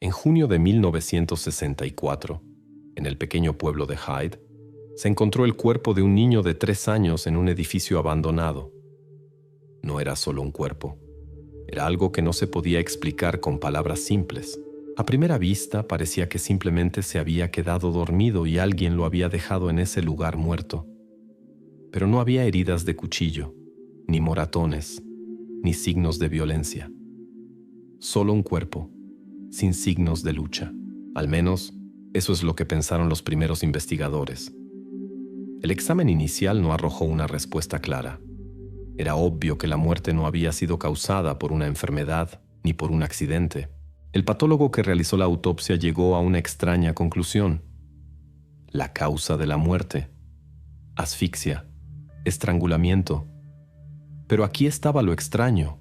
En junio de 1964, en el pequeño pueblo de Hyde, se encontró el cuerpo de un niño de 3 años en un edificio abandonado. No era solo un cuerpo. Era algo que no se podía explicar con palabras simples. A primera vista parecía que simplemente se había quedado dormido y alguien lo había dejado en ese lugar muerto. Pero no había heridas de cuchillo, ni moratones, ni signos de violencia. Solo un cuerpo, sin signos de lucha. Al menos, eso es lo que pensaron los primeros investigadores. El examen inicial no arrojó una respuesta clara. Era obvio que la muerte no había sido causada por una enfermedad ni por un accidente. El patólogo que realizó la autopsia llegó a una extraña conclusión. La causa de la muerte: asfixia, estrangulamiento. Pero aquí estaba lo extraño.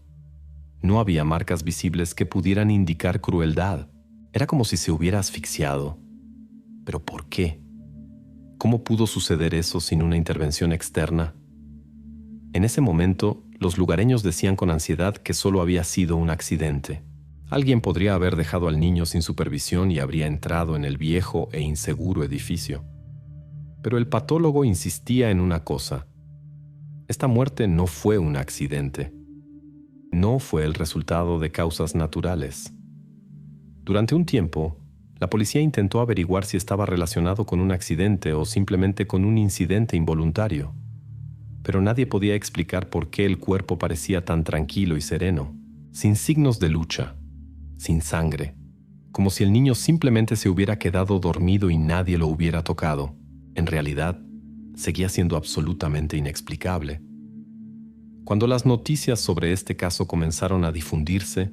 No había marcas visibles que pudieran indicar crueldad. Era como si se hubiera asfixiado. ¿Pero por qué? ¿Cómo pudo suceder eso sin una intervención externa? En ese momento, los lugareños decían con ansiedad que solo había sido un accidente. Alguien podría haber dejado al niño sin supervisión y habría entrado en el viejo e inseguro edificio. Pero el patólogo insistía en una cosa. Esta muerte no fue un accidente. No fue el resultado de causas naturales. Durante un tiempo, la policía intentó averiguar si estaba relacionado con un accidente o simplemente con un incidente involuntario. Pero nadie podía explicar por qué el cuerpo parecía tan tranquilo y sereno, sin signos de lucha, sin sangre, como si el niño simplemente se hubiera quedado dormido y nadie lo hubiera tocado. En realidad, seguía siendo absolutamente inexplicable. Cuando las noticias sobre este caso comenzaron a difundirse,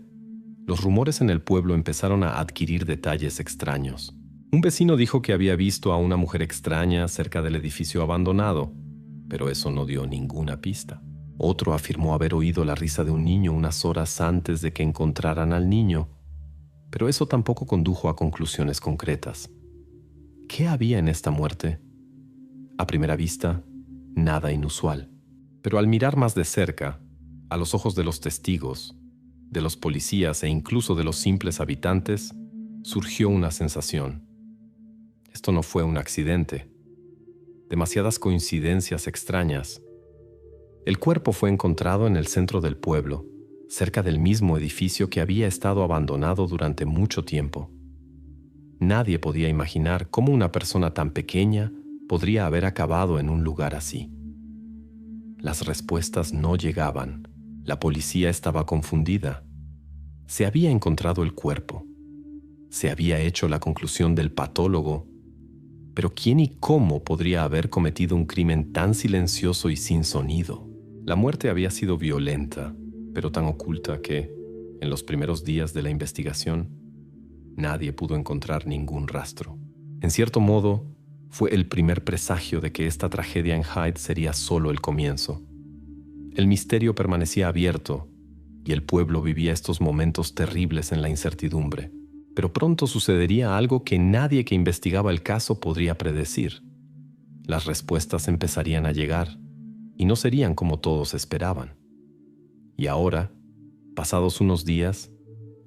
los rumores en el pueblo empezaron a adquirir detalles extraños. Un vecino dijo que había visto a una mujer extraña cerca del edificio abandonado, pero eso no dio ninguna pista. Otro afirmó haber oído la risa de un niño unas horas antes de que encontraran al niño, pero eso tampoco condujo a conclusiones concretas. ¿Qué había en esta muerte? A primera vista, nada inusual. Pero al mirar más de cerca, a los ojos de los testigos, de los policías e incluso de los simples habitantes, surgió una sensación. Esto no fue un accidente. Demasiadas coincidencias extrañas. El cuerpo fue encontrado en el centro del pueblo, cerca del mismo edificio que había estado abandonado durante mucho tiempo. Nadie podía imaginar cómo una persona tan pequeña podría haber acabado en un lugar así. Las respuestas no llegaban. La policía estaba confundida. Se había encontrado el cuerpo. Se había hecho la conclusión del patólogo. Pero ¿quién y cómo podría haber cometido un crimen tan silencioso y sin sonido? La muerte había sido violenta, pero tan oculta que, en los primeros días de la investigación, nadie pudo encontrar ningún rastro. En cierto modo, fue el primer presagio de que esta tragedia en Hyde sería solo el comienzo. El misterio permanecía abierto y el pueblo vivía estos momentos terribles en la incertidumbre. Pero pronto sucedería algo que nadie que investigaba el caso podría predecir. Las respuestas empezarían a llegar y no serían como todos esperaban. Y ahora, pasados unos días,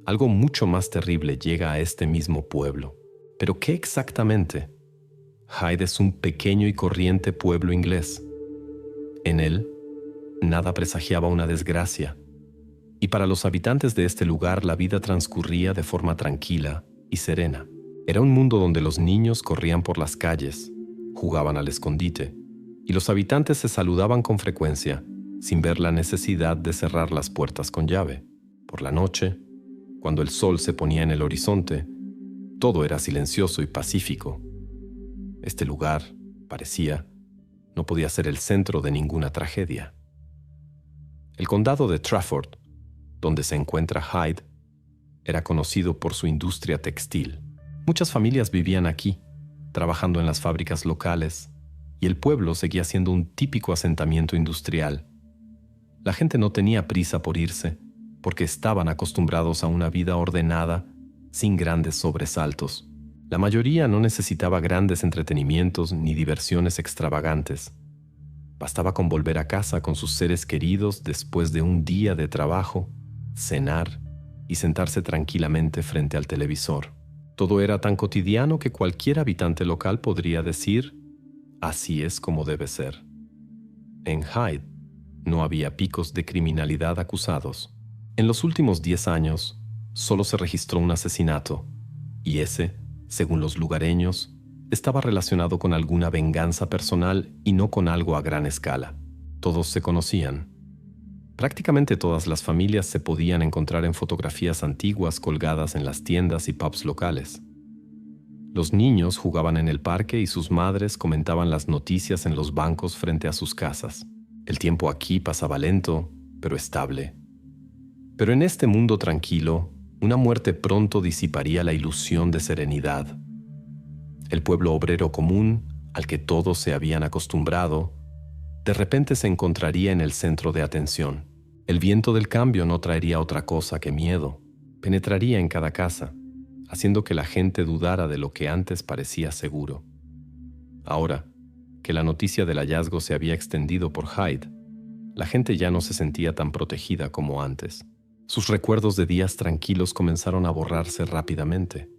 algo mucho más terrible llega a este mismo pueblo. ¿Pero qué exactamente? Hyde es un pequeño y corriente pueblo inglés. En él, nada presagiaba una desgracia, y para los habitantes de este lugar la vida transcurría de forma tranquila y serena. Era un mundo donde los niños corrían por las calles, jugaban al escondite, y los habitantes se saludaban con frecuencia, sin ver la necesidad de cerrar las puertas con llave. Por la noche, cuando el sol se ponía en el horizonte, todo era silencioso y pacífico. Este lugar, parecía, no podía ser el centro de ninguna tragedia. El condado de Trafford, donde se encuentra Hyde, era conocido por su industria textil. Muchas familias vivían aquí, trabajando en las fábricas locales, y el pueblo seguía siendo un típico asentamiento industrial. La gente no tenía prisa por irse, porque estaban acostumbrados a una vida ordenada, sin grandes sobresaltos. La mayoría no necesitaba grandes entretenimientos ni diversiones extravagantes. Bastaba con volver a casa con sus seres queridos después de un día de trabajo, cenar y sentarse tranquilamente frente al televisor. Todo era tan cotidiano que cualquier habitante local podría decir, así es como debe ser. En Hyde no había picos de criminalidad acusados. En los últimos 10 años, solo se registró un asesinato, y ese, según los lugareños, estaba relacionado con alguna venganza personal y no con algo a gran escala. Todos se conocían. Prácticamente todas las familias se podían encontrar en fotografías antiguas colgadas en las tiendas y pubs locales. Los niños jugaban en el parque y sus madres comentaban las noticias en los bancos frente a sus casas. El tiempo aquí pasaba lento, pero estable. Pero en este mundo tranquilo, una muerte pronto disiparía la ilusión de serenidad. El pueblo obrero común, al que todos se habían acostumbrado, de repente se encontraría en el centro de atención. El viento del cambio no traería otra cosa que miedo. Penetraría en cada casa, haciendo que la gente dudara de lo que antes parecía seguro. Ahora, que la noticia del hallazgo se había extendido por Hyde, la gente ya no se sentía tan protegida como antes. Sus recuerdos de días tranquilos comenzaron a borrarse rápidamente.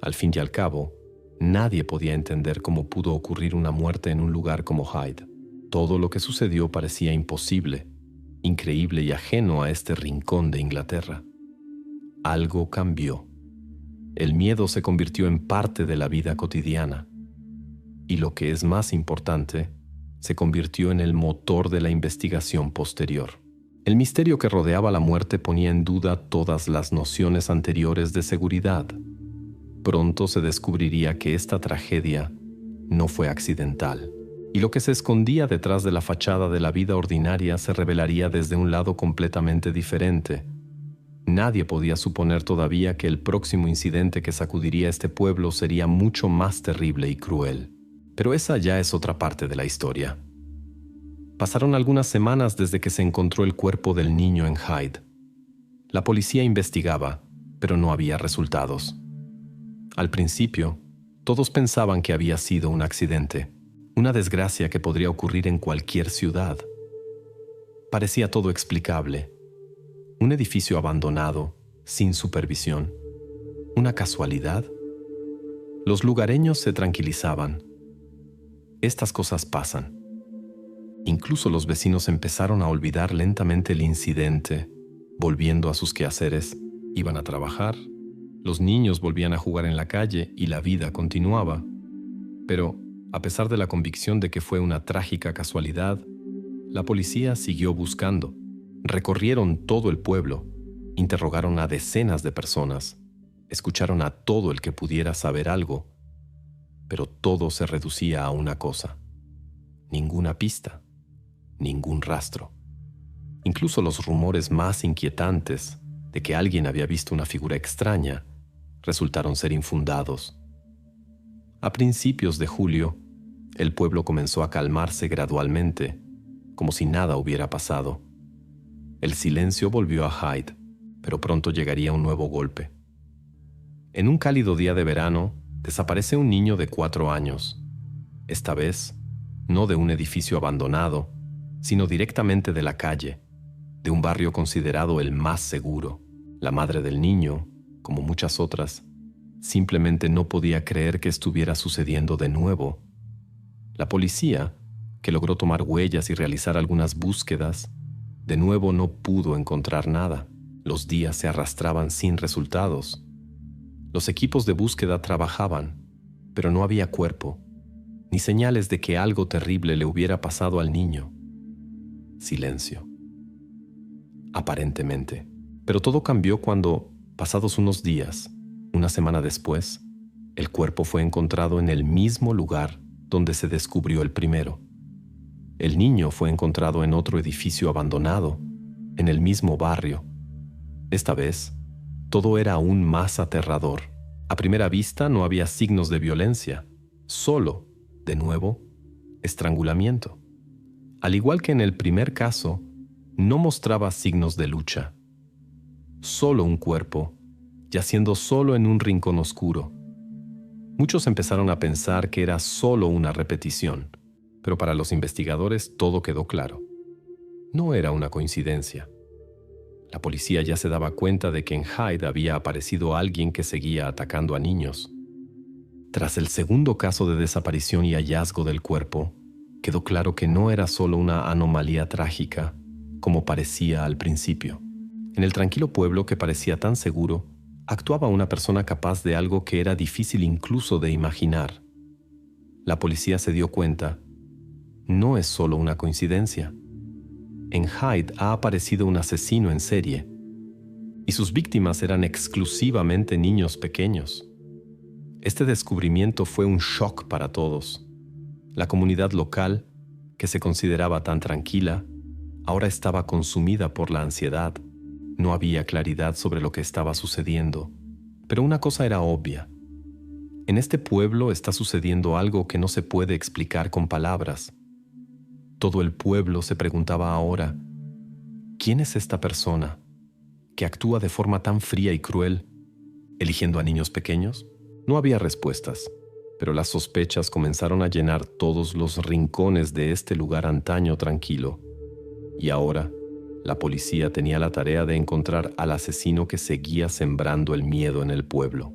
Al fin y al cabo, nadie podía entender cómo pudo ocurrir una muerte en un lugar como Hyde. Todo lo que sucedió parecía imposible, increíble y ajeno a este rincón de Inglaterra. Algo cambió. El miedo se convirtió en parte de la vida cotidiana. Y lo que es más importante, se convirtió en el motor de la investigación posterior. El misterio que rodeaba la muerte ponía en duda todas las nociones anteriores de seguridad. Pronto se descubriría que esta tragedia no fue accidental, y lo que se escondía detrás de la fachada de la vida ordinaria se revelaría desde un lado completamente diferente. Nadie podía suponer todavía que el próximo incidente que sacudiría este pueblo sería mucho más terrible y cruel. Pero esa ya es otra parte de la historia. Pasaron algunas semanas desde que se encontró el cuerpo del niño en Hyde. La policía investigaba, pero no había resultados. Al principio, todos pensaban que había sido un accidente, una desgracia que podría ocurrir en cualquier ciudad. Parecía todo explicable. Un edificio abandonado, sin supervisión. ¿Una casualidad? Los lugareños se tranquilizaban. Estas cosas pasan. Incluso los vecinos empezaron a olvidar lentamente el incidente, volviendo a sus quehaceres. Iban a trabajar, los niños volvían a jugar en la calle y la vida continuaba. Pero, a pesar de la convicción de que fue una trágica casualidad, la policía siguió buscando. Recorrieron todo el pueblo, interrogaron a decenas de personas, escucharon a todo el que pudiera saber algo, pero todo se reducía a una cosa: ninguna pista, ningún rastro. Incluso los rumores más inquietantes de que alguien había visto una figura extraña resultaron ser infundados. A principios de julio, el pueblo comenzó a calmarse gradualmente, como si nada hubiera pasado. El silencio volvió a Hyde, pero pronto llegaría un nuevo golpe. En un cálido día de verano, desaparece un niño de 4 años. Esta vez, no de un edificio abandonado, sino directamente de la calle, de un barrio considerado el más seguro. La madre del niño, como muchas otras, simplemente no podía creer que estuviera sucediendo de nuevo. La policía, que logró tomar huellas y realizar algunas búsquedas, de nuevo no pudo encontrar nada. Los días se arrastraban sin resultados. Los equipos de búsqueda trabajaban, pero no había cuerpo, ni señales de que algo terrible le hubiera pasado al niño. Silencio. Aparentemente. Pero todo cambió cuando, pasados unos días, una semana después, el cuerpo fue encontrado en el mismo lugar donde se descubrió el primero. El niño fue encontrado en otro edificio abandonado, en el mismo barrio. Esta vez, todo era aún más aterrador. A primera vista no había signos de violencia, solo, de nuevo, estrangulamiento. Al igual que en el primer caso, no mostraba signos de lucha. Solo un cuerpo, yaciendo solo en un rincón oscuro. Muchos empezaron a pensar que era solo una repetición, pero para los investigadores todo quedó claro. No era una coincidencia. La policía ya se daba cuenta de que en Hyde había aparecido alguien que seguía atacando a niños. Tras el segundo caso de desaparición y hallazgo del cuerpo, quedó claro que no era solo una anomalía trágica, como parecía al principio. En el tranquilo pueblo que parecía tan seguro, actuaba una persona capaz de algo que era difícil incluso de imaginar. La policía se dio cuenta, no es solo una coincidencia. En Hyde ha aparecido un asesino en serie, y sus víctimas eran exclusivamente niños pequeños. Este descubrimiento fue un shock para todos. La comunidad local, que se consideraba tan tranquila, ahora estaba consumida por la ansiedad. No había claridad sobre lo que estaba sucediendo, pero una cosa era obvia. En este pueblo está sucediendo algo que no se puede explicar con palabras. Todo el pueblo se preguntaba ahora, ¿quién es esta persona que actúa de forma tan fría y cruel, eligiendo a niños pequeños? No había respuestas, pero las sospechas comenzaron a llenar todos los rincones de este lugar antaño tranquilo. Y ahora, la policía tenía la tarea de encontrar al asesino que seguía sembrando el miedo en el pueblo.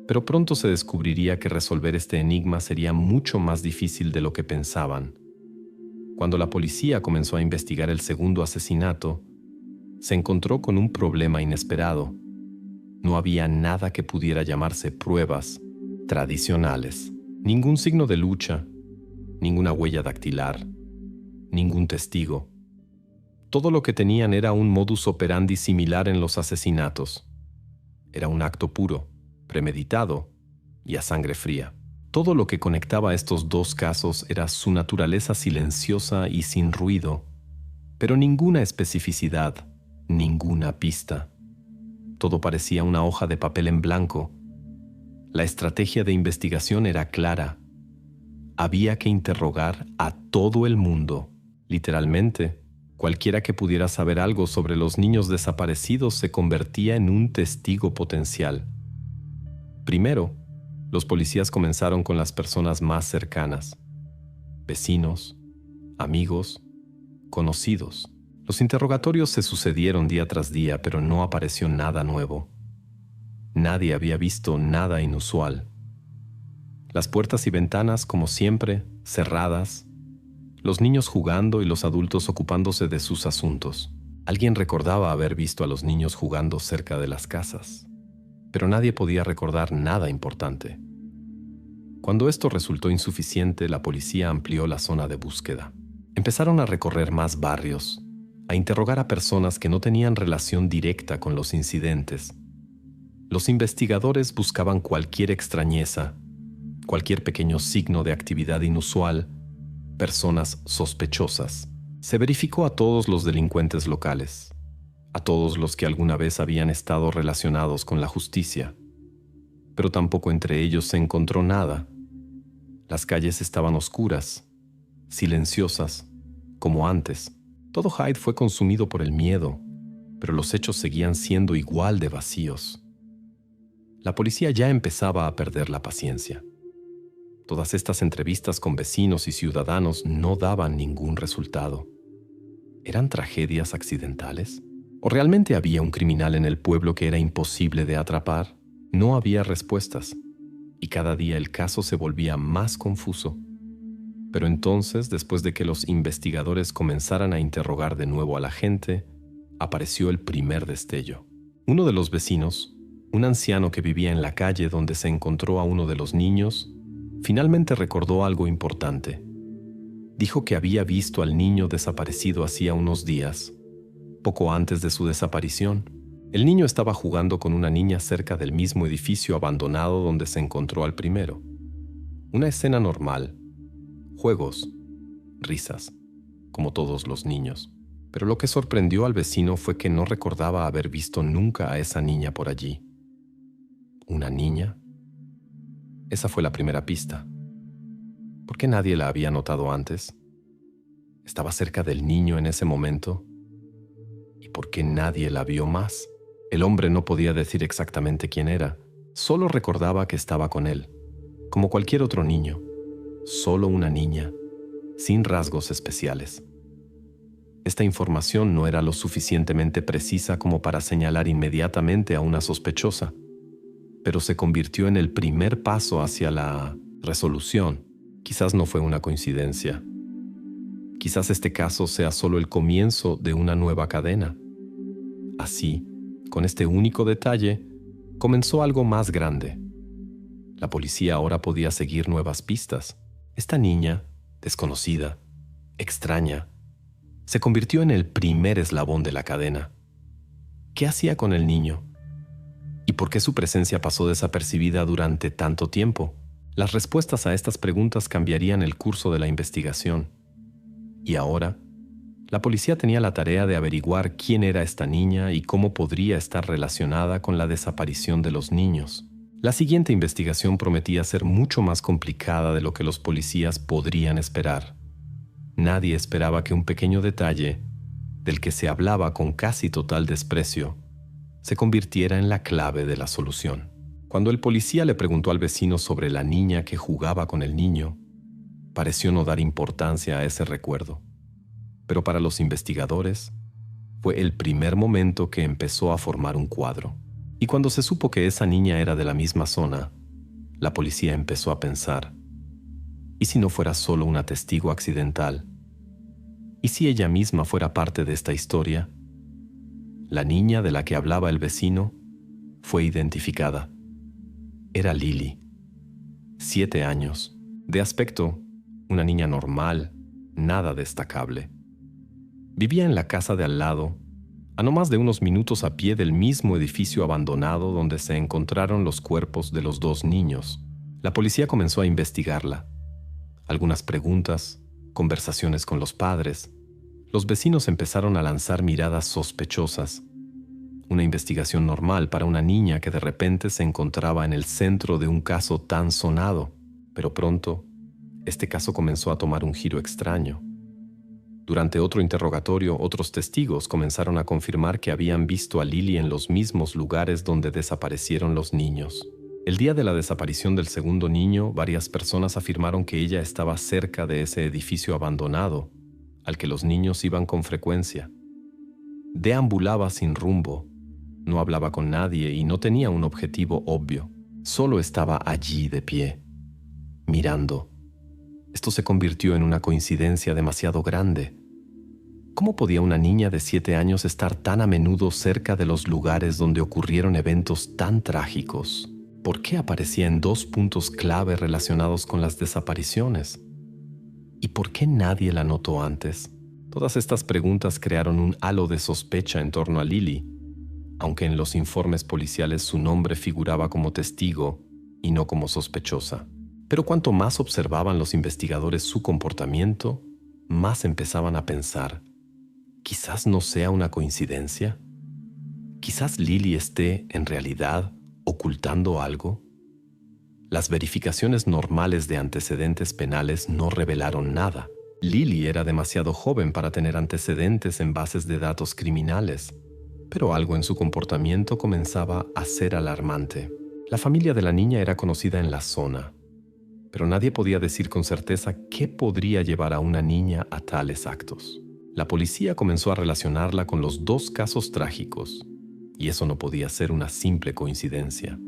Pero pronto se descubriría que resolver este enigma sería mucho más difícil de lo que pensaban. Cuando la policía comenzó a investigar el segundo asesinato, se encontró con un problema inesperado. No había nada que pudiera llamarse pruebas tradicionales. Ningún signo de lucha, ninguna huella dactilar, ningún testigo. Todo lo que tenían era un modus operandi similar en los asesinatos. Era un acto puro, premeditado y a sangre fría. Todo lo que conectaba a estos dos casos era su naturaleza silenciosa y sin ruido, pero ninguna especificidad, ninguna pista. Todo parecía una hoja de papel en blanco. La estrategia de investigación era clara. Había que interrogar a todo el mundo. Literalmente, cualquiera que pudiera saber algo sobre los niños desaparecidos se convertía en un testigo potencial. Primero, los policías comenzaron con las personas más cercanas: vecinos, amigos, conocidos. Los interrogatorios se sucedieron día tras día, pero no apareció nada nuevo. Nadie había visto nada inusual. Las puertas y ventanas, como siempre, cerradas. Los niños jugando y los adultos ocupándose de sus asuntos. Alguien recordaba haber visto a los niños jugando cerca de las casas, pero nadie podía recordar nada importante. Cuando esto resultó insuficiente, la policía amplió la zona de búsqueda. Empezaron a recorrer más barrios, a interrogar a personas que no tenían relación directa con los incidentes. Los investigadores buscaban cualquier extrañeza, cualquier pequeño signo de actividad inusual, personas sospechosas. Se verificó a todos los delincuentes locales, a todos los que alguna vez habían estado relacionados con la justicia, pero tampoco entre ellos se encontró nada. Las calles estaban oscuras, silenciosas, como antes. Todo Hyde fue consumido por el miedo, pero los hechos seguían siendo igual de vacíos. La policía ya empezaba a perder la paciencia. Todas estas entrevistas con vecinos y ciudadanos no daban ningún resultado. ¿Eran tragedias accidentales? ¿O realmente había un criminal en el pueblo que era imposible de atrapar? No había respuestas, y cada día el caso se volvía más confuso. Pero entonces, después de que los investigadores comenzaran a interrogar de nuevo a la gente, apareció el primer destello. Uno de los vecinos, un anciano que vivía en la calle donde se encontró a uno de los niños, finalmente recordó algo importante. Dijo que había visto al niño desaparecido hacía unos días, poco antes de su desaparición. El niño estaba jugando con una niña cerca del mismo edificio abandonado donde se encontró al primero. Una escena normal. Juegos, risas, como todos los niños. Pero lo que sorprendió al vecino fue que no recordaba haber visto nunca a esa niña por allí. ¿Una niña? Esa fue la primera pista. ¿Por qué nadie la había notado antes? ¿Estaba cerca del niño en ese momento? ¿Y por qué nadie la vio más? El hombre no podía decir exactamente quién era, solo recordaba que estaba con él, como cualquier otro niño. Solo una niña, sin rasgos especiales. Esta información no era lo suficientemente precisa como para señalar inmediatamente a una sospechosa, pero se convirtió en el primer paso hacia la resolución. Quizás no fue una coincidencia. Quizás este caso sea solo el comienzo de una nueva cadena. Así, con este único detalle, comenzó algo más grande. La policía ahora podía seguir nuevas pistas. Esta niña, desconocida, extraña, se convirtió en el primer eslabón de la cadena. ¿Qué hacía con el niño? ¿Y por qué su presencia pasó desapercibida durante tanto tiempo? Las respuestas a estas preguntas cambiarían el curso de la investigación. Y ahora, la policía tenía la tarea de averiguar quién era esta niña y cómo podría estar relacionada con la desaparición de los niños. La siguiente investigación prometía ser mucho más complicada de lo que los policías podrían esperar. Nadie esperaba que un pequeño detalle, del que se hablaba con casi total desprecio, se convirtiera en la clave de la solución. Cuando el policía le preguntó al vecino sobre la niña que jugaba con el niño, pareció no dar importancia a ese recuerdo. Pero para los investigadores, fue el primer momento que empezó a formar un cuadro. Y cuando se supo que esa niña era de la misma zona, la policía empezó a pensar, ¿y si no fuera solo una testigo accidental? ¿Y si ella misma fuera parte de esta historia? La niña de la que hablaba el vecino fue identificada. Era Lily, 7 años, de aspecto una niña normal, nada destacable. Vivía en la casa de al lado, a no más de unos minutos a pie del mismo edificio abandonado donde se encontraron los cuerpos de los 2 niños. La policía comenzó a investigarla. Algunas preguntas, conversaciones con los padres. Los vecinos empezaron a lanzar miradas sospechosas. Una investigación normal para una niña que de repente se encontraba en el centro de un caso tan sonado. Pero pronto, este caso comenzó a tomar un giro extraño. Durante otro interrogatorio, otros testigos comenzaron a confirmar que habían visto a Lily en los mismos lugares donde desaparecieron los niños. El día de la desaparición del segundo niño, varias personas afirmaron que ella estaba cerca de ese edificio abandonado, al que los niños iban con frecuencia. Deambulaba sin rumbo, no hablaba con nadie y no tenía un objetivo obvio. Solo estaba allí de pie, mirando. Esto se convirtió en una coincidencia demasiado grande. ¿Cómo podía una niña de 7 años estar tan a menudo cerca de los lugares donde ocurrieron eventos tan trágicos? ¿Por qué aparecía en 2 puntos clave relacionados con las desapariciones? ¿Y por qué nadie la notó antes? Todas estas preguntas crearon un halo de sospecha en torno a Lily, aunque en los informes policiales su nombre figuraba como testigo y no como sospechosa. Pero cuanto más observaban los investigadores su comportamiento, más empezaban a pensar, quizás no sea una coincidencia. Quizás Lily esté, en realidad, ocultando algo. Las verificaciones normales de antecedentes penales no revelaron nada. Lily era demasiado joven para tener antecedentes en bases de datos criminales, pero algo en su comportamiento comenzaba a ser alarmante. La familia de la niña era conocida en la zona, pero nadie podía decir con certeza qué podría llevar a una niña a tales actos. La policía comenzó a relacionarla con los 2 casos trágicos, y eso no podía ser una simple coincidencia.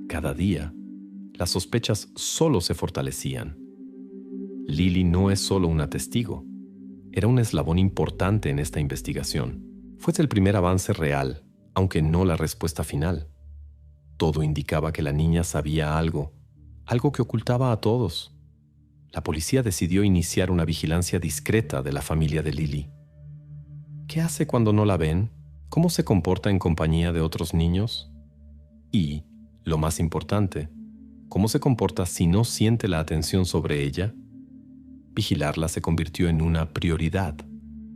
Cada día, las sospechas solo se fortalecían. Lily no es solo una testigo, era un eslabón importante en esta investigación. Fue el primer avance real, aunque no la respuesta final. Todo indicaba que la niña sabía algo que ocultaba a todos. La policía decidió iniciar una vigilancia discreta de la familia de Lily. ¿Qué hace cuando no la ven? ¿Cómo se comporta en compañía de otros niños? Y, lo más importante, ¿cómo se comporta si no siente la atención sobre ella? Vigilarla se convirtió en una prioridad.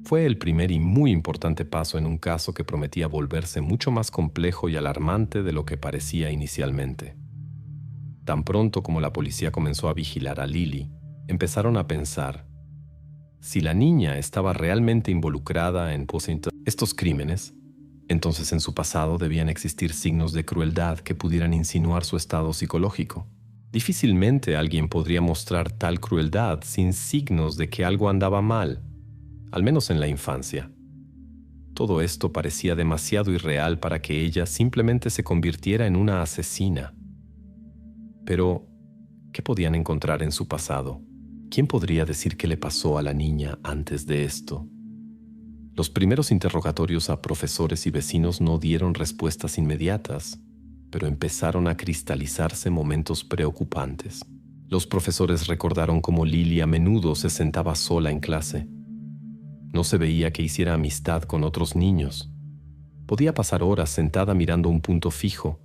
Fue el primer y muy importante paso en un caso que prometía volverse mucho más complejo y alarmante de lo que parecía inicialmente. Tan pronto como la policía comenzó a vigilar a Lily, empezaron a pensar, si la niña estaba realmente involucrada en estos crímenes, entonces en su pasado debían existir signos de crueldad que pudieran insinuar su estado psicológico. Difícilmente alguien podría mostrar tal crueldad sin signos de que algo andaba mal, al menos en la infancia. Todo esto parecía demasiado irreal para que ella simplemente se convirtiera en una asesina. Pero, ¿qué podían encontrar en su pasado? ¿Quién podría decir qué le pasó a la niña antes de esto? Los primeros interrogatorios a profesores y vecinos no dieron respuestas inmediatas, pero empezaron a cristalizarse momentos preocupantes. Los profesores recordaron cómo Lily a menudo se sentaba sola en clase. No se veía que hiciera amistad con otros niños. Podía pasar horas sentada mirando un punto fijo,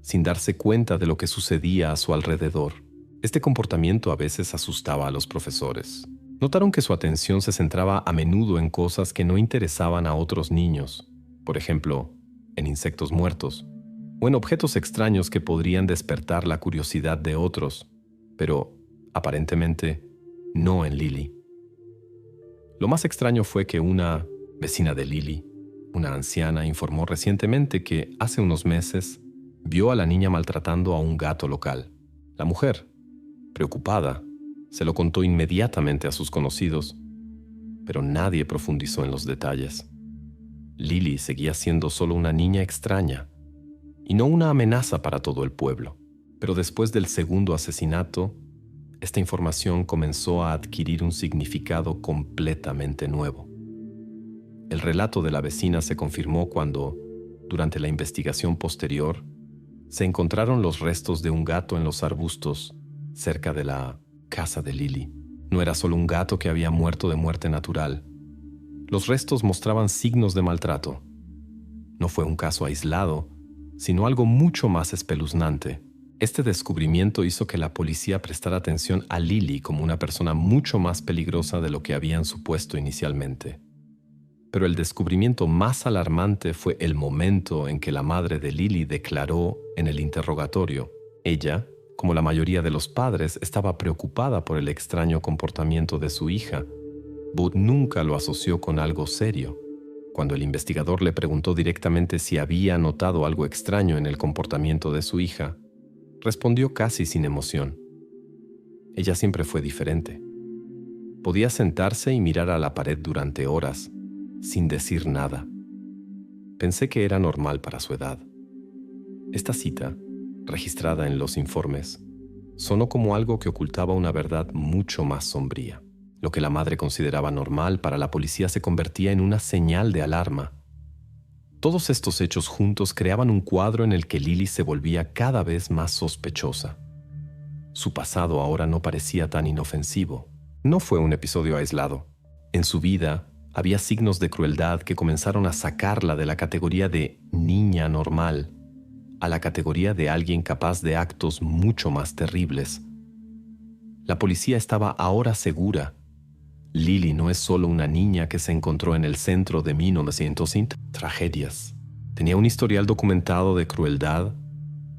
sin darse cuenta de lo que sucedía a su alrededor. Este comportamiento a veces asustaba a los profesores. Notaron que su atención se centraba a menudo en cosas que no interesaban a otros niños, por ejemplo, en insectos muertos, o en objetos extraños que podrían despertar la curiosidad de otros, pero, aparentemente, no en Lily. Lo más extraño fue que una vecina de Lily, una anciana, informó recientemente que hace unos meses vio a la niña maltratando a un gato local. La mujer, preocupada, se lo contó inmediatamente a sus conocidos, pero nadie profundizó en los detalles. Lily seguía siendo solo una niña extraña y no una amenaza para todo el pueblo. Pero después del segundo asesinato, esta información comenzó a adquirir un significado completamente nuevo. El relato de la vecina se confirmó cuando, durante la investigación posterior, se encontraron los restos de un gato en los arbustos cerca de la casa de Lily. No era solo un gato que había muerto de muerte natural. Los restos mostraban signos de maltrato. No fue un caso aislado, sino algo mucho más espeluznante. Este descubrimiento hizo que la policía prestara atención a Lily como una persona mucho más peligrosa de lo que habían supuesto inicialmente. Pero el descubrimiento más alarmante fue el momento en que la madre de Lily declaró en el interrogatorio. Ella, como la mayoría de los padres, estaba preocupada por el extraño comportamiento de su hija. Booth nunca lo asoció con algo serio. Cuando el investigador le preguntó directamente si había notado algo extraño en el comportamiento de su hija, respondió casi sin emoción. Ella siempre fue diferente. Podía sentarse y mirar a la pared durante horas, sin decir nada. Pensé que era normal para su edad. Esta cita, registrada en los informes, sonó como algo que ocultaba una verdad mucho más sombría. Lo que la madre consideraba normal para la policía se convertía en una señal de alarma. Todos estos hechos juntos creaban un cuadro en el que Lily se volvía cada vez más sospechosa. Su pasado ahora no parecía tan inofensivo. No fue un episodio aislado. En su vida había signos de crueldad que comenzaron a sacarla de la categoría de niña normal a la categoría de alguien capaz de actos mucho más terribles. La policía estaba ahora segura. Lily no es solo una niña que se encontró en el centro de 1900 tragedias. Tenía un historial documentado de crueldad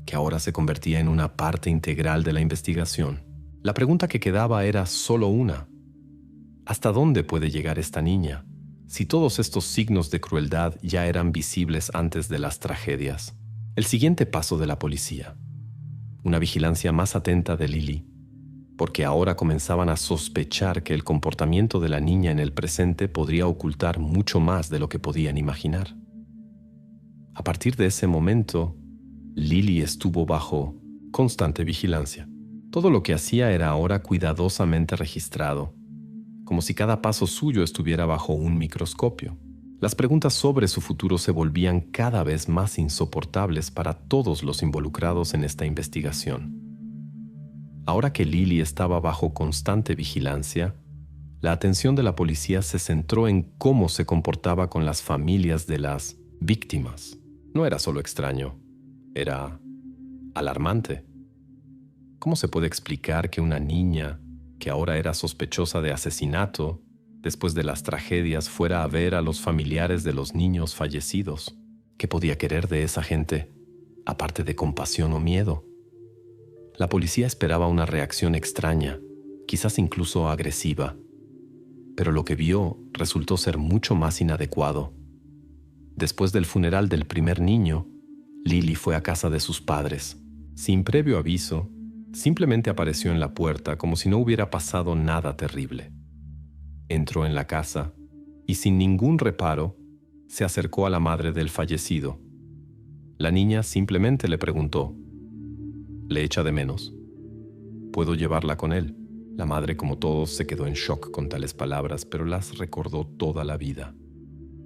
que ahora se convertía en una parte integral de la investigación. La pregunta que quedaba era solo una. ¿Hasta dónde puede llegar esta niña? Si todos estos signos de crueldad ya eran visibles antes de las tragedias. El siguiente paso de la policía. Una vigilancia más atenta de Lily, porque ahora comenzaban a sospechar que el comportamiento de la niña en el presente podría ocultar mucho más de lo que podían imaginar. A partir de ese momento, Lily estuvo bajo constante vigilancia. Todo lo que hacía era ahora cuidadosamente registrado, como si cada paso suyo estuviera bajo un microscopio. Las preguntas sobre su futuro se volvían cada vez más insoportables para todos los involucrados en esta investigación. Ahora que Lily estaba bajo constante vigilancia, la atención de la policía se centró en cómo se comportaba con las familias de las víctimas. No era solo extraño, era alarmante. ¿Cómo se puede explicar que una niña, que ahora era sospechosa de asesinato, después de las tragedias fuera a ver a los familiares de los niños fallecidos? ¿Qué podía querer de esa gente, aparte de compasión o miedo? La policía esperaba una reacción extraña, quizás incluso agresiva, pero lo que vio resultó ser mucho más inadecuado. Después del funeral del primer niño, Lily fue a casa de sus padres. Sin previo aviso, simplemente apareció en la puerta como si no hubiera pasado nada terrible. Entró en la casa y sin ningún reparo se acercó a la madre del fallecido. La niña simplemente le preguntó: ¿le echa de menos? ¿Puedo llevarla con él? La madre, como todos, se quedó en shock con tales palabras, pero las recordó toda la vida.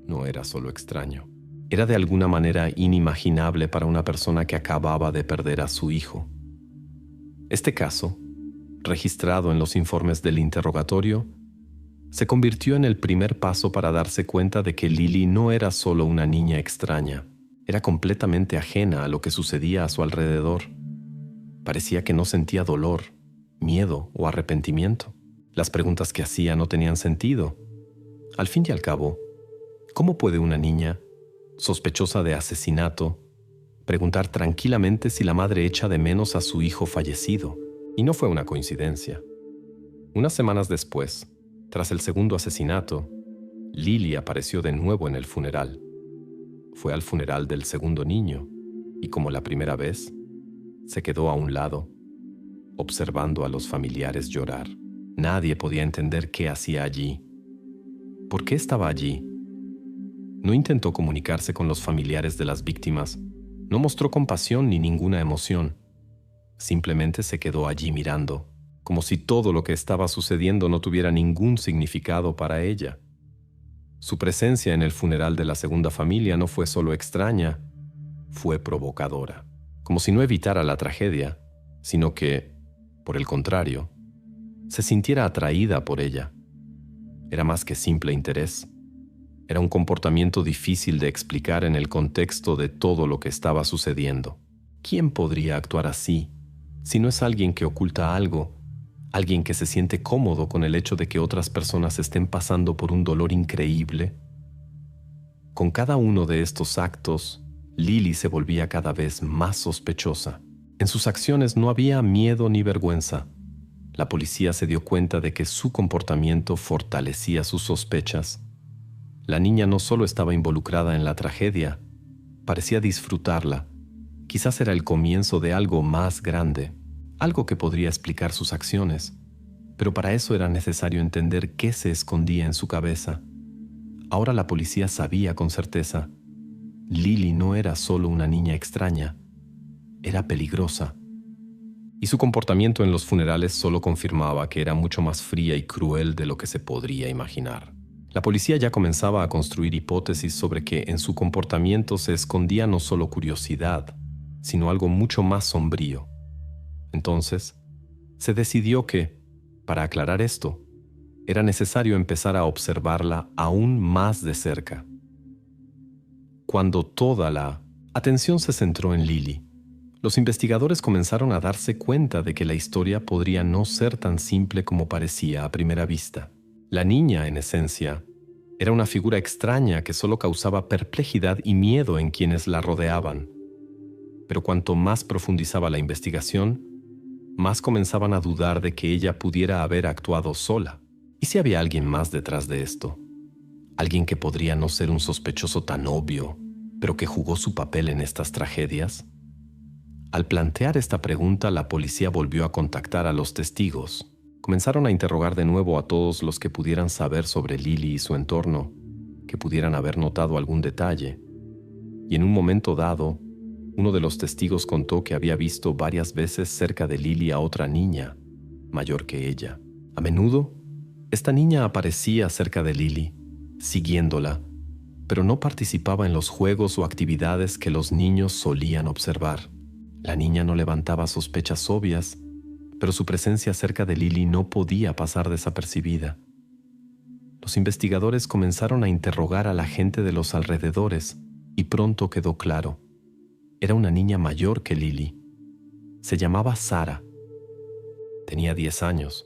No era solo extraño. Era de alguna manera inimaginable para una persona que acababa de perder a su hijo. Este caso, registrado en los informes del interrogatorio, se convirtió en el primer paso para darse cuenta de que Lily no era solo una niña extraña, era completamente ajena a lo que sucedía a su alrededor. Parecía que no sentía dolor, miedo o arrepentimiento. Las preguntas que hacía no tenían sentido. Al fin y al cabo, ¿cómo puede una niña, sospechosa de asesinato, preguntar tranquilamente si la madre echa de menos a su hijo fallecido? Y no fue una coincidencia. Unas semanas después, tras el segundo asesinato, Lily apareció de nuevo en el funeral. Fue al funeral del segundo niño y, como la primera vez, se quedó a un lado, observando a los familiares llorar. Nadie podía entender qué hacía allí. ¿Por qué estaba allí? No intentó comunicarse con los familiares de las víctimas, no mostró compasión ni ninguna emoción. Simplemente se quedó allí mirando, como si todo lo que estaba sucediendo no tuviera ningún significado para ella. Su presencia en el funeral de la segunda familia no fue solo extraña, fue provocadora. Como si no evitara la tragedia, sino que, por el contrario, se sintiera atraída por ella. Era más que simple interés. Era un comportamiento difícil de explicar en el contexto de todo lo que estaba sucediendo. ¿Quién podría actuar así si no es alguien que oculta algo, alguien que se siente cómodo con el hecho de que otras personas estén pasando por un dolor increíble? Con cada uno de estos actos, Lily se volvía cada vez más sospechosa. En sus acciones no había miedo ni vergüenza. La policía se dio cuenta de que su comportamiento fortalecía sus sospechas. La niña no solo estaba involucrada en la tragedia, parecía disfrutarla. Quizás era el comienzo de algo más grande, algo que podría explicar sus acciones, pero para eso era necesario entender qué se escondía en su cabeza. Ahora la policía sabía con certeza: Lily no era solo una niña extraña, era peligrosa. Y su comportamiento en los funerales solo confirmaba que era mucho más fría y cruel de lo que se podría imaginar. La policía ya comenzaba a construir hipótesis sobre que en su comportamiento se escondía no solo curiosidad, sino algo mucho más sombrío. Entonces, se decidió que, para aclarar esto, era necesario empezar a observarla aún más de cerca. Cuando toda la atención se centró en Lily, los investigadores comenzaron a darse cuenta de que la historia podría no ser tan simple como parecía a primera vista. La niña, en esencia, era una figura extraña que solo causaba perplejidad y miedo en quienes la rodeaban. Pero cuanto más profundizaba la investigación, más comenzaban a dudar de que ella pudiera haber actuado sola. ¿Y si había alguien más detrás de esto? Alguien que podría no ser un sospechoso tan obvio, pero que jugó su papel en estas tragedias. Al plantear esta pregunta, la policía volvió a contactar a los testigos. Comenzaron a interrogar de nuevo a todos los que pudieran saber sobre Lily y su entorno, que pudieran haber notado algún detalle. Y en un momento dado, uno de los testigos contó que había visto varias veces cerca de Lily a otra niña, mayor que ella. A menudo, esta niña aparecía cerca de Lily, siguiéndola, pero no participaba en los juegos o actividades que los niños solían observar. La niña no levantaba sospechas obvias, pero su presencia cerca de Lily no podía pasar desapercibida. Los investigadores comenzaron a interrogar a la gente de los alrededores y pronto quedó claro. Era una niña mayor que Lily. Se llamaba Sara. Tenía 10 años.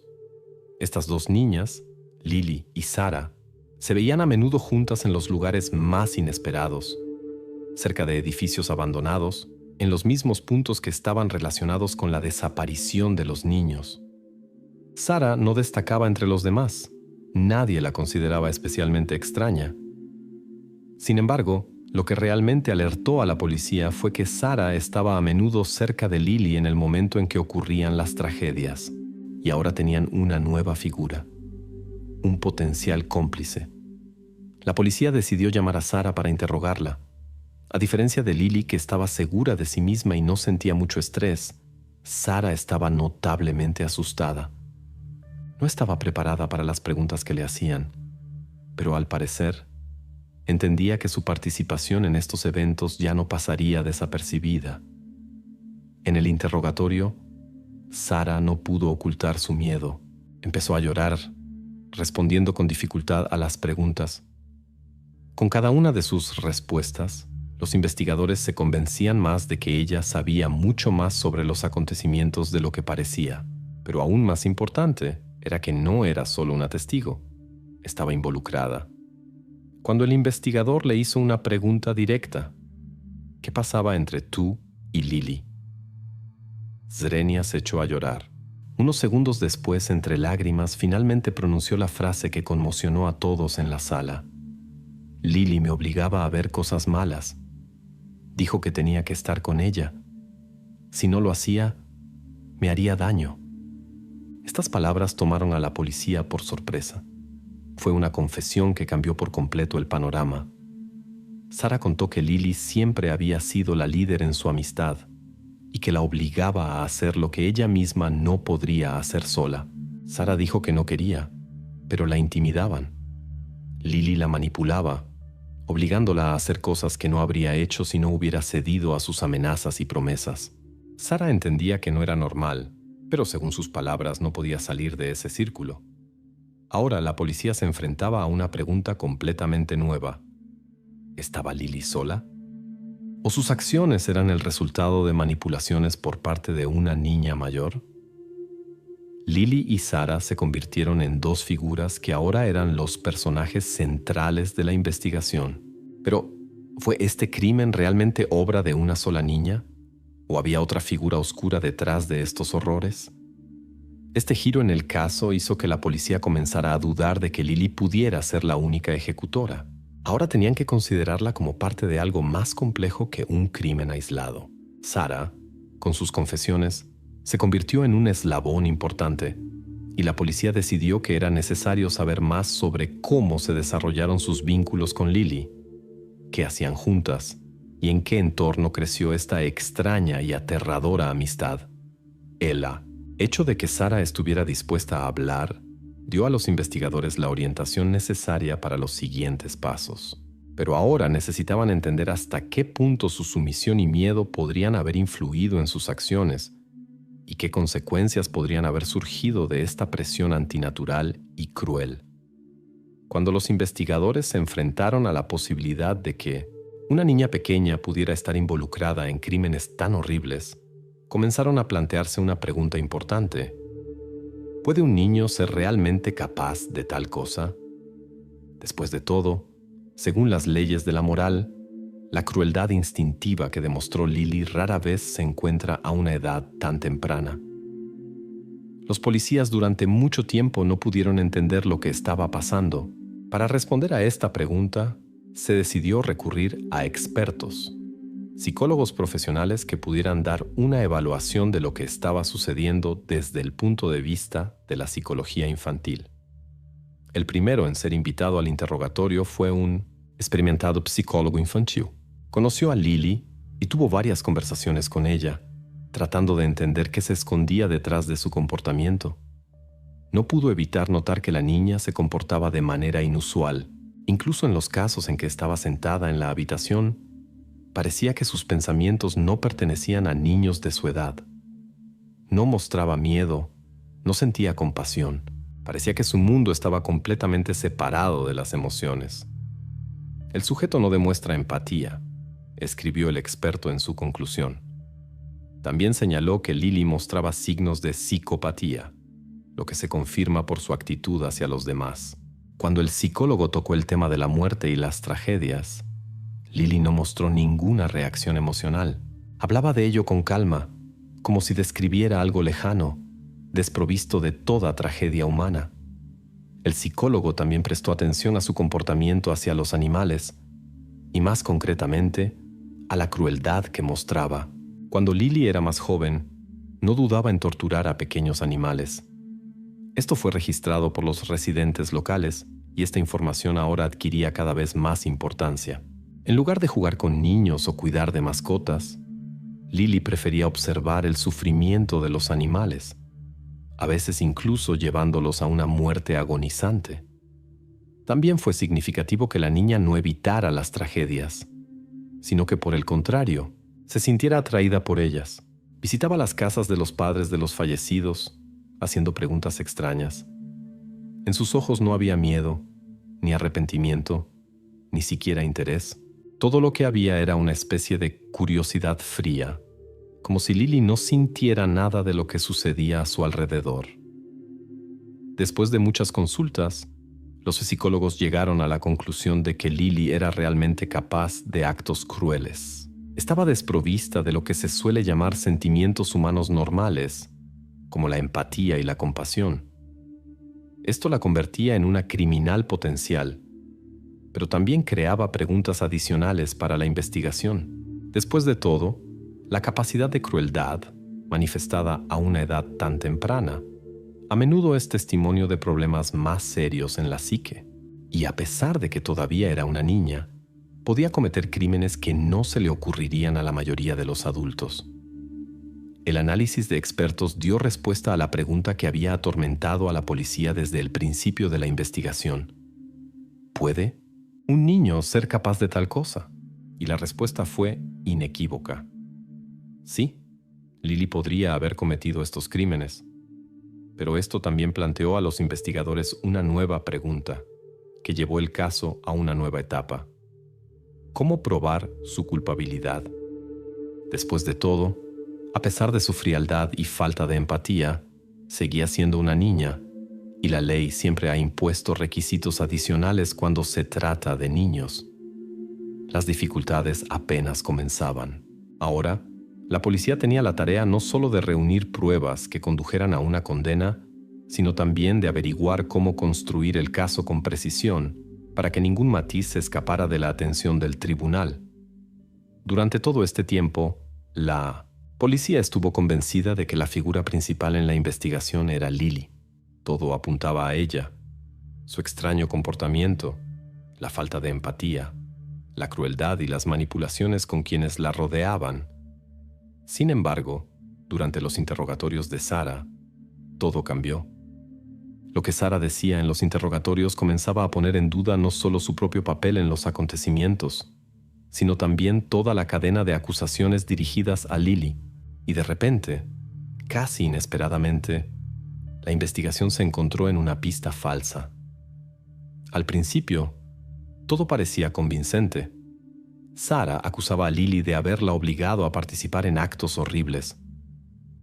Estas dos niñas, Lily y Sara, se veían a menudo juntas en los lugares más inesperados, cerca de edificios abandonados, en los mismos puntos que estaban relacionados con la desaparición de los niños. Sara no destacaba entre los demás. Nadie la consideraba especialmente extraña. Sin embargo, lo que realmente alertó a la policía fue que Sara estaba a menudo cerca de Lily en el momento en que ocurrían las tragedias, y ahora tenían una nueva figura, un potencial cómplice. La policía decidió llamar a Sara para interrogarla. A diferencia de Lily, que estaba segura de sí misma y no sentía mucho estrés, Sara estaba notablemente asustada. No estaba preparada para las preguntas que le hacían, pero al parecer, entendía que su participación en estos eventos ya no pasaría desapercibida. En el interrogatorio, Sara no pudo ocultar su miedo. Empezó a llorar, respondiendo con dificultad a las preguntas. Con cada una de sus respuestas, los investigadores se convencían más de que ella sabía mucho más sobre los acontecimientos de lo que parecía. Pero aún más importante era que no era solo una testigo, estaba involucrada. Cuando el investigador le hizo una pregunta directa, ¿qué pasaba entre tú y Lily? Zrenia se echó a llorar. Unos segundos después, entre lágrimas, finalmente pronunció la frase que conmocionó a todos en la sala. Lily me obligaba a ver cosas malas. Dijo que tenía que estar con ella. Si no lo hacía, me haría daño. Estas palabras tomaron a la policía por sorpresa. Fue una confesión que cambió por completo el panorama. Sara contó que Lily siempre había sido la líder en su amistad y que la obligaba a hacer lo que ella misma no podría hacer sola. Sara dijo que no quería, pero la intimidaban. Lily la manipulaba, obligándola a hacer cosas que no habría hecho si no hubiera cedido a sus amenazas y promesas. Sara entendía que no era normal, pero según sus palabras no podía salir de ese círculo. Ahora la policía se enfrentaba a una pregunta completamente nueva. ¿Estaba Lily sola? ¿O sus acciones eran el resultado de manipulaciones por parte de una niña mayor? Lily y Sara se convirtieron en dos figuras que ahora eran los personajes centrales de la investigación. Pero, ¿fue este crimen realmente obra de una sola niña? ¿O había otra figura oscura detrás de estos horrores? Este giro en el caso hizo que la policía comenzara a dudar de que Lily pudiera ser la única ejecutora. Ahora tenían que considerarla como parte de algo más complejo que un crimen aislado. Sara, con sus confesiones, se convirtió en un eslabón importante, y la policía decidió que era necesario saber más sobre cómo se desarrollaron sus vínculos con Lily, qué hacían juntas y en qué entorno creció esta extraña y aterradora amistad. El hecho de que Sara estuviera dispuesta a hablar dio a los investigadores la orientación necesaria para los siguientes pasos. Pero ahora necesitaban entender hasta qué punto su sumisión y miedo podrían haber influido en sus acciones y qué consecuencias podrían haber surgido de esta presión antinatural y cruel. Cuando los investigadores se enfrentaron a la posibilidad de que una niña pequeña pudiera estar involucrada en crímenes tan horribles, comenzaron a plantearse una pregunta importante. ¿Puede un niño ser realmente capaz de tal cosa? Después de todo, según las leyes de la moral, la crueldad instintiva que demostró Lily rara vez se encuentra a una edad tan temprana. Los policías durante mucho tiempo no pudieron entender lo que estaba pasando. Para responder a esta pregunta, se decidió recurrir a expertos, psicólogos profesionales que pudieran dar una evaluación de lo que estaba sucediendo desde el punto de vista de la psicología infantil. El primero en ser invitado al interrogatorio fue un experimentado psicólogo infantil. Conoció a Lily y tuvo varias conversaciones con ella, tratando de entender qué se escondía detrás de su comportamiento. No pudo evitar notar que la niña se comportaba de manera inusual. Incluso en los casos en que estaba sentada en la habitación, parecía que sus pensamientos no pertenecían a niños de su edad. No mostraba miedo, no sentía compasión. Parecía que su mundo estaba completamente separado de las emociones. El sujeto no demuestra empatía, escribió el experto en su conclusión. También señaló que Lily mostraba signos de psicopatía, lo que se confirma por su actitud hacia los demás. Cuando el psicólogo tocó el tema de la muerte y las tragedias, Lily no mostró ninguna reacción emocional. Hablaba de ello con calma, como si describiera algo lejano, desprovisto de toda tragedia humana. El psicólogo también prestó atención a su comportamiento hacia los animales, y más concretamente, a la crueldad que mostraba. Cuando Lily era más joven, no dudaba en torturar a pequeños animales. Esto fue registrado por los residentes locales, y esta información ahora adquiría cada vez más importancia. En lugar de jugar con niños o cuidar de mascotas, Lily prefería observar el sufrimiento de los animales, a veces incluso llevándolos a una muerte agonizante. También fue significativo que la niña no evitara las tragedias, sino que por el contrario, se sintiera atraída por ellas. Visitaba las casas de los padres de los fallecidos, haciendo preguntas extrañas. En sus ojos no había miedo, ni arrepentimiento, ni siquiera interés. Todo lo que había era una especie de curiosidad fría, como si Lily no sintiera nada de lo que sucedía a su alrededor. Después de muchas consultas, los psicólogos llegaron a la conclusión de que Lily era realmente capaz de actos crueles. Estaba desprovista de lo que se suele llamar sentimientos humanos normales, como la empatía y la compasión. Esto la convertía en una criminal potencial, pero también creaba preguntas adicionales para la investigación. Después de todo, la capacidad de crueldad, manifestada a una edad tan temprana, a menudo es testimonio de problemas más serios en la psique, y a pesar de que todavía era una niña, podía cometer crímenes que no se le ocurrirían a la mayoría de los adultos. El análisis de expertos dio respuesta a la pregunta que había atormentado a la policía desde el principio de la investigación. ¿Puede un niño ser capaz de tal cosa? Y la respuesta fue inequívoca. Sí, Lily podría haber cometido estos crímenes. Pero esto también planteó a los investigadores una nueva pregunta, que llevó el caso a una nueva etapa. ¿Cómo probar su culpabilidad? Después de todo, a pesar de su frialdad y falta de empatía, seguía siendo una niña, y la ley siempre ha impuesto requisitos adicionales cuando se trata de niños. Las dificultades apenas comenzaban. Ahora, la policía tenía la tarea no solo de reunir pruebas que condujeran a una condena, sino también de averiguar cómo construir el caso con precisión para que ningún matiz se escapara de la atención del tribunal. Durante todo este tiempo, la policía estuvo convencida de que la figura principal en la investigación era Lily. Todo apuntaba a ella. Su extraño comportamiento, la falta de empatía, la crueldad y las manipulaciones con quienes la rodeaban. Sin embargo, durante los interrogatorios de Sarah, todo cambió. Lo que Sarah decía en los interrogatorios comenzaba a poner en duda no solo su propio papel en los acontecimientos, sino también toda la cadena de acusaciones dirigidas a Lily. Y de repente, casi inesperadamente, la investigación se encontró en una pista falsa. Al principio, todo parecía convincente. Sarah acusaba a Lily de haberla obligado a participar en actos horribles.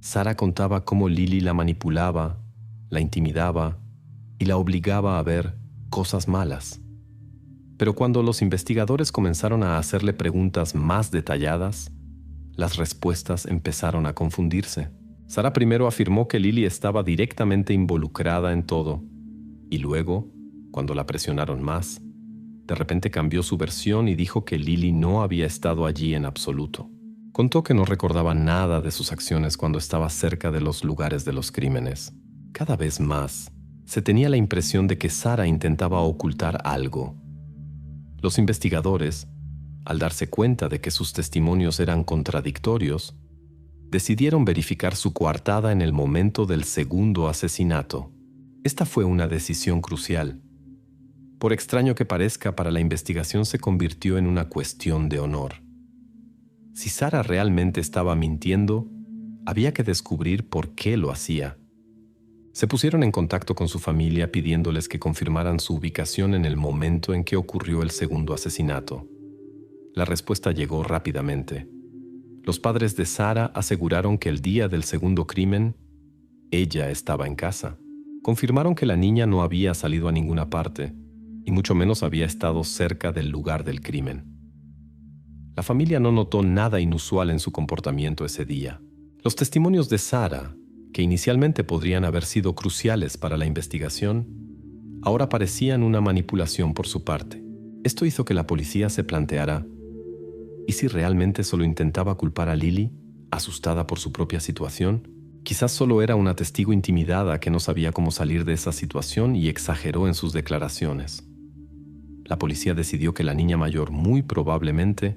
Sarah contaba cómo Lily la manipulaba, la intimidaba y la obligaba a ver cosas malas. Pero cuando los investigadores comenzaron a hacerle preguntas más detalladas, las respuestas empezaron a confundirse. Sarah primero afirmó que Lily estaba directamente involucrada en todo, y luego, cuando la presionaron más, de repente cambió su versión y dijo que Lily no había estado allí en absoluto. Contó que no recordaba nada de sus acciones cuando estaba cerca de los lugares de los crímenes. Cada vez más, se tenía la impresión de que Sarah intentaba ocultar algo. Los investigadores, al darse cuenta de que sus testimonios eran contradictorios, decidieron verificar su coartada en el momento del segundo asesinato. Esta fue una decisión crucial. Por extraño que parezca, para la investigación se convirtió en una cuestión de honor. Si Sarah realmente estaba mintiendo, había que descubrir por qué lo hacía. Se pusieron en contacto con su familia pidiéndoles que confirmaran su ubicación en el momento en que ocurrió el segundo asesinato. La respuesta llegó rápidamente. Los padres de Sarah aseguraron que el día del segundo crimen, ella estaba en casa. Confirmaron que la niña no había salido a ninguna parte, y mucho menos había estado cerca del lugar del crimen. La familia no notó nada inusual en su comportamiento ese día. Los testimonios de Sarah, que inicialmente podrían haber sido cruciales para la investigación, ahora parecían una manipulación por su parte. Esto hizo que la policía se planteara: ¿y si realmente solo intentaba culpar a Lily, asustada por su propia situación? Quizás solo era una testigo intimidada que no sabía cómo salir de esa situación y exageró en sus declaraciones. La policía decidió que la niña mayor muy probablemente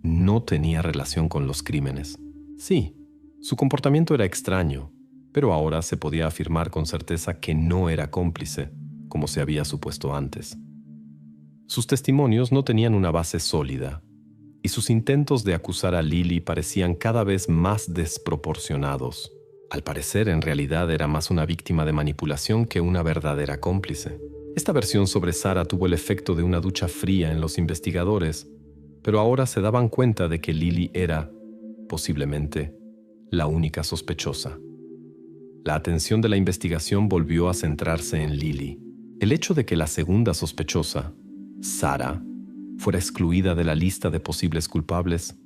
no tenía relación con los crímenes. Sí, su comportamiento era extraño, pero ahora se podía afirmar con certeza que no era cómplice, como se había supuesto antes. Sus testimonios no tenían una base sólida, y sus intentos de acusar a Lily parecían cada vez más desproporcionados. Al parecer, en realidad era más una víctima de manipulación que una verdadera cómplice. Esta versión sobre Sarah tuvo el efecto de una ducha fría en los investigadores, pero ahora se daban cuenta de que Lily era, posiblemente, la única sospechosa. La atención de la investigación volvió a centrarse en Lily. El hecho de que la segunda sospechosa, Sarah, fuera excluida de la lista de posibles culpables,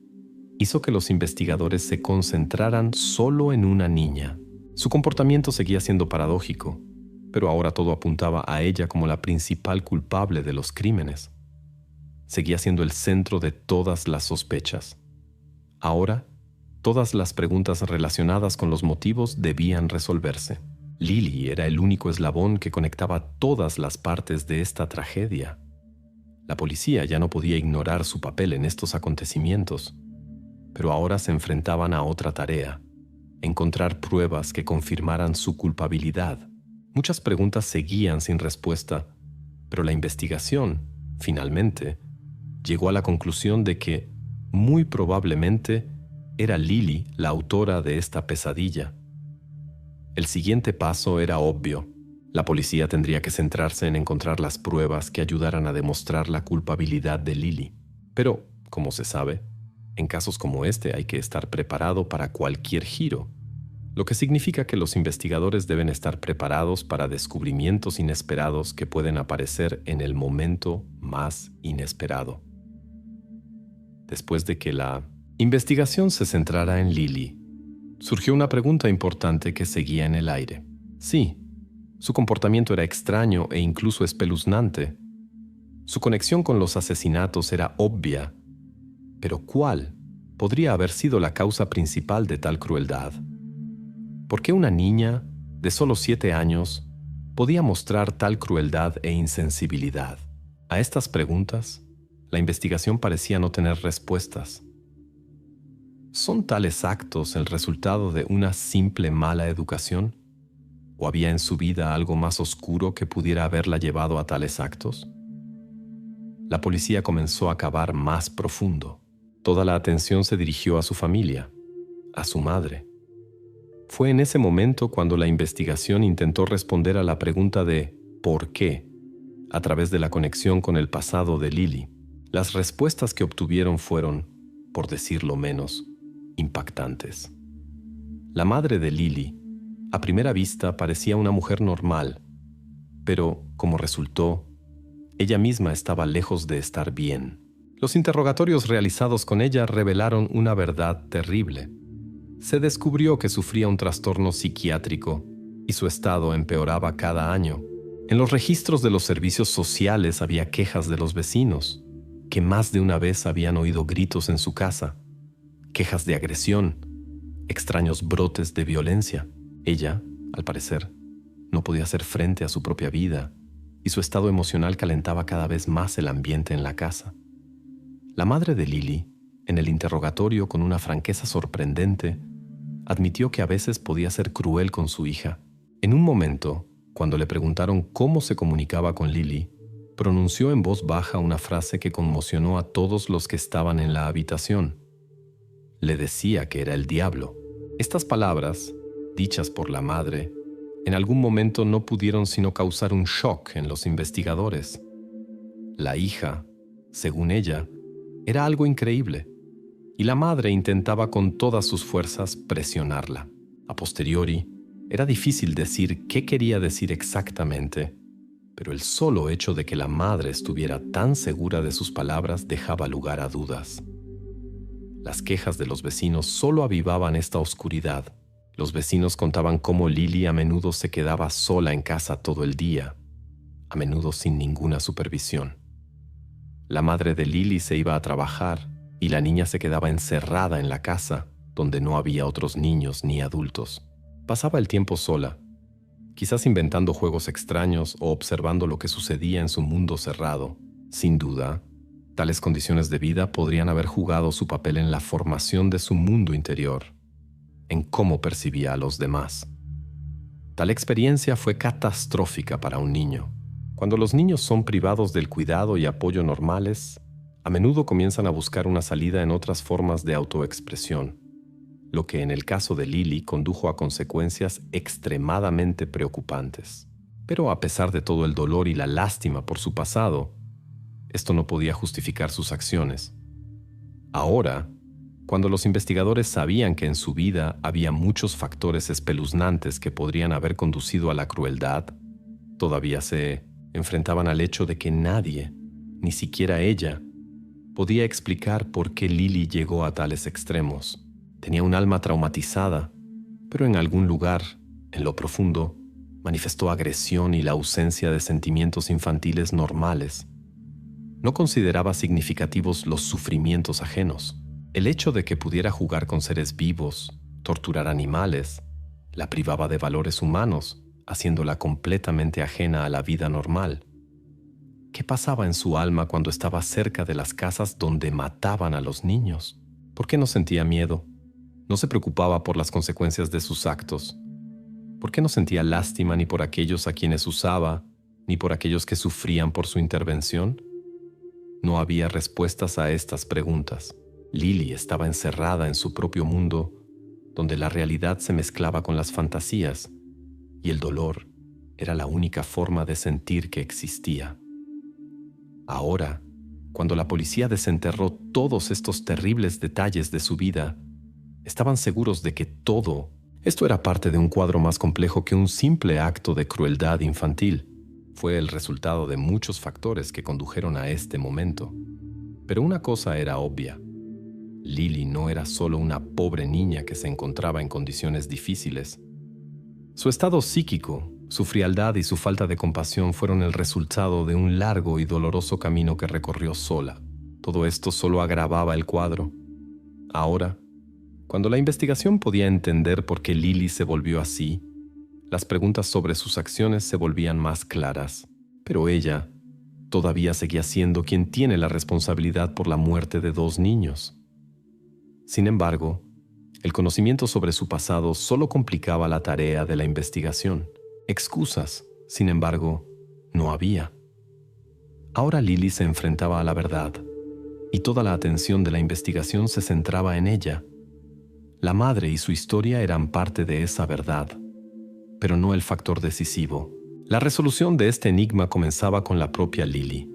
hizo que los investigadores se concentraran solo en una niña. Su comportamiento seguía siendo paradójico, pero ahora todo apuntaba a ella como la principal culpable de los crímenes. Seguía siendo el centro de todas las sospechas. Ahora, todas las preguntas relacionadas con los motivos debían resolverse. Lily era el único eslabón que conectaba todas las partes de esta tragedia. La policía ya no podía ignorar su papel en estos acontecimientos, pero ahora se enfrentaban a otra tarea: encontrar pruebas que confirmaran su culpabilidad. Muchas preguntas seguían sin respuesta, pero la investigación, finalmente, llegó a la conclusión de que, muy probablemente, era Lily la autora de esta pesadilla. El siguiente paso era obvio. La policía tendría que centrarse en encontrar las pruebas que ayudaran a demostrar la culpabilidad de Lily. Pero, como se sabe, en casos como este hay que estar preparado para cualquier giro, lo que significa que los investigadores deben estar preparados para descubrimientos inesperados que pueden aparecer en el momento más inesperado. Después de que la investigación se centrara en Lily, surgió una pregunta importante que seguía en el aire. Sí, su comportamiento era extraño e incluso espeluznante. Su conexión con los asesinatos era obvia, pero ¿cuál podría haber sido la causa principal de tal crueldad? ¿Por qué una niña de solo 7 años podía mostrar tal crueldad e insensibilidad? A estas preguntas, la investigación parecía no tener respuestas. ¿Son tales actos el resultado de una simple mala educación? ¿O había en su vida algo más oscuro que pudiera haberla llevado a tales actos? La policía comenzó a cavar más profundo. Toda la atención se dirigió a su familia, a su madre. Fue en ese momento cuando la investigación intentó responder a la pregunta de ¿por qué?, a través de la conexión con el pasado de Lily. Las respuestas que obtuvieron fueron, por decirlo menos, impactantes. La madre de Lily, a primera vista, parecía una mujer normal, pero, como resultó, ella misma estaba lejos de estar bien. Los interrogatorios realizados con ella revelaron una verdad terrible. Se descubrió que sufría un trastorno psiquiátrico y su estado empeoraba cada año. En los registros de los servicios sociales había quejas de los vecinos, que más de una vez habían oído gritos en su casa, quejas de agresión, extraños brotes de violencia. Ella, al parecer, no podía hacer frente a su propia vida y su estado emocional calentaba cada vez más el ambiente en la casa. La madre de Lily, en el interrogatorio con una franqueza sorprendente, admitió que a veces podía ser cruel con su hija. En un momento, cuando le preguntaron cómo se comunicaba con Lily, pronunció en voz baja una frase que conmocionó a todos los que estaban en la habitación. Le decía que era el diablo. Estas palabras, dichas por la madre, en algún momento no pudieron sino causar un shock en los investigadores. La hija, según ella, era algo increíble, y la madre intentaba con todas sus fuerzas presionarla. A posteriori, era difícil decir qué quería decir exactamente, pero el solo hecho de que la madre estuviera tan segura de sus palabras dejaba lugar a dudas. Las quejas de los vecinos solo avivaban esta oscuridad. Los vecinos contaban cómo Lily a menudo se quedaba sola en casa todo el día, a menudo sin ninguna supervisión. La madre de Lily se iba a trabajar y la niña se quedaba encerrada en la casa, donde no había otros niños ni adultos. Pasaba el tiempo sola, quizás inventando juegos extraños o observando lo que sucedía en su mundo cerrado. Sin duda, tales condiciones de vida podrían haber jugado su papel en la formación de su mundo interior, en cómo percibía a los demás. Tal experiencia fue catastrófica para un niño. Cuando los niños son privados del cuidado y apoyo normales, a menudo comienzan a buscar una salida en otras formas de autoexpresión, lo que en el caso de Lily condujo a consecuencias extremadamente preocupantes. Pero a pesar de todo el dolor y la lástima por su pasado, esto no podía justificar sus acciones. Ahora, cuando los investigadores sabían que en su vida había muchos factores espeluznantes que podrían haber conducido a la crueldad, todavía se enfrentaban al hecho de que nadie, ni siquiera ella, podía explicar por qué Lily llegó a tales extremos. Tenía un alma traumatizada, pero en algún lugar, en lo profundo, manifestó agresión y la ausencia de sentimientos infantiles normales. No consideraba significativos los sufrimientos ajenos. El hecho de que pudiera jugar con seres vivos, torturar animales, la privaba de valores humanos, haciéndola completamente ajena a la vida normal. ¿Qué pasaba en su alma cuando estaba cerca de las casas donde mataban a los niños? ¿Por qué no sentía miedo? ¿No se preocupaba por las consecuencias de sus actos? ¿Por qué no sentía lástima ni por aquellos a quienes usaba, ni por aquellos que sufrían por su intervención? No había respuestas a estas preguntas. Lily estaba encerrada en su propio mundo, donde la realidad se mezclaba con las fantasías, y el dolor era la única forma de sentir que existía. Ahora, cuando la policía desenterró todos estos terribles detalles de su vida, estaban seguros de que todo esto era parte de un cuadro más complejo que un simple acto de crueldad infantil. Fue el resultado de muchos factores que condujeron a este momento. Pero una cosa era obvia. Lily no era solo una pobre niña que se encontraba en condiciones difíciles. Su estado psíquico, su frialdad y su falta de compasión fueron el resultado de un largo y doloroso camino que recorrió sola. Todo esto solo agravaba el cuadro. Ahora, cuando la investigación podía entender por qué Lily se volvió así, las preguntas sobre sus acciones se volvían más claras. Pero ella todavía seguía siendo quien tiene la responsabilidad por la muerte de 2 niños. Sin embargo, el conocimiento sobre su pasado solo complicaba la tarea de la investigación. Excusas, sin embargo, no había. Ahora Lily se enfrentaba a la verdad, y toda la atención de la investigación se centraba en ella. La madre y su historia eran parte de esa verdad, pero no el factor decisivo. La resolución de este enigma comenzaba con la propia Lily.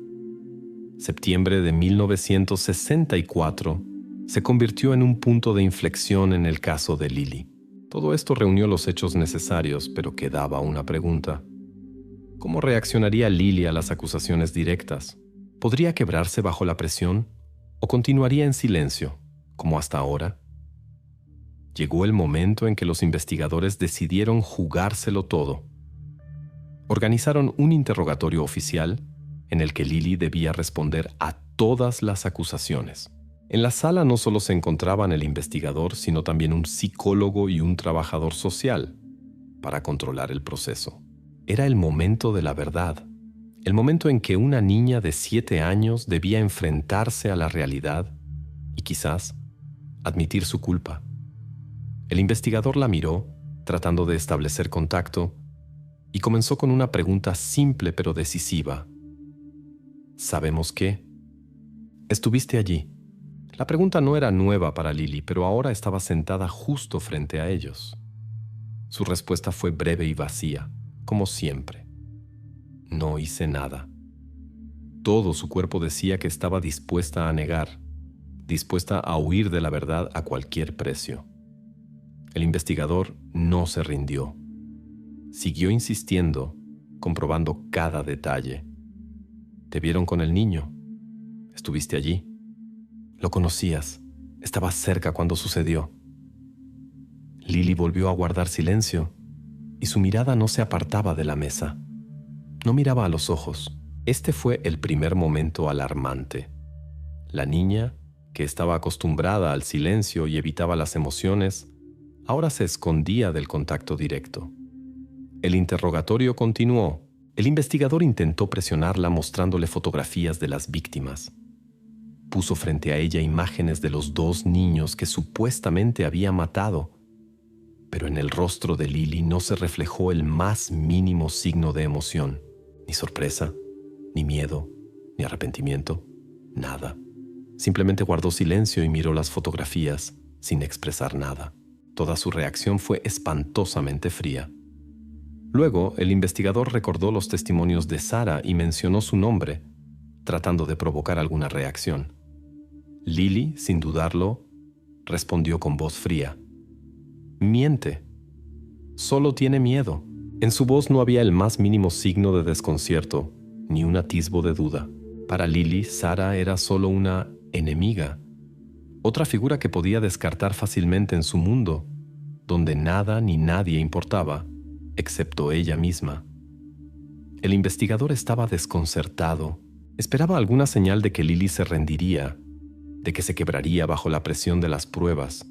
Septiembre de 1964 se convirtió en un punto de inflexión en el caso de Lily. Todo esto reunió los hechos necesarios, pero quedaba una pregunta. ¿Cómo reaccionaría Lily a las acusaciones directas? ¿Podría quebrarse bajo la presión o continuaría en silencio, como hasta ahora? Llegó el momento en que los investigadores decidieron jugárselo todo. Organizaron un interrogatorio oficial en el que Lily debía responder a todas las acusaciones. En la sala no solo se encontraban el investigador, sino también un psicólogo y un trabajador social para controlar el proceso. Era el momento de la verdad, el momento en que una niña de 7 años debía enfrentarse a la realidad y quizás admitir su culpa. El investigador la miró, tratando de establecer contacto, y comenzó con una pregunta simple pero decisiva. ¿Sabemos qué? ¿Estuviste allí? La pregunta no era nueva para Lily, pero ahora estaba sentada justo frente a ellos. Su respuesta fue breve y vacía, como siempre. No hice nada. Todo su cuerpo decía que estaba dispuesta a negar, dispuesta a huir de la verdad a cualquier precio. El investigador no se rindió. Siguió insistiendo, comprobando cada detalle. ¿Te vieron con el niño? ¿Estuviste allí? ¿Lo conocías? ¿Estabas cerca cuando sucedió? Lily volvió a guardar silencio y su mirada no se apartaba de la mesa. No miraba a los ojos. Este fue el primer momento alarmante. La niña, que estaba acostumbrada al silencio y evitaba las emociones, ahora se escondía del contacto directo. El interrogatorio continuó. El investigador intentó presionarla mostrándole fotografías de las víctimas. Puso frente a ella imágenes de los 2 niños que supuestamente había matado, pero en el rostro de Lily no se reflejó el más mínimo signo de emoción, ni sorpresa, ni miedo, ni arrepentimiento, nada. Simplemente guardó silencio y miró las fotografías sin expresar nada. Toda su reacción fue espantosamente fría. Luego, el investigador recordó los testimonios de Sarah y mencionó su nombre, tratando de provocar alguna reacción. Lily, sin dudarlo, respondió con voz fría. Miente. Solo tiene miedo. En su voz no había el más mínimo signo de desconcierto, ni un atisbo de duda. Para Lily, Sarah era solo una enemiga, otra figura que podía descartar fácilmente en su mundo, donde nada ni nadie importaba, excepto ella misma. El investigador estaba desconcertado. Esperaba alguna señal de que Lily se rendiría, de que se quebraría bajo la presión de las pruebas.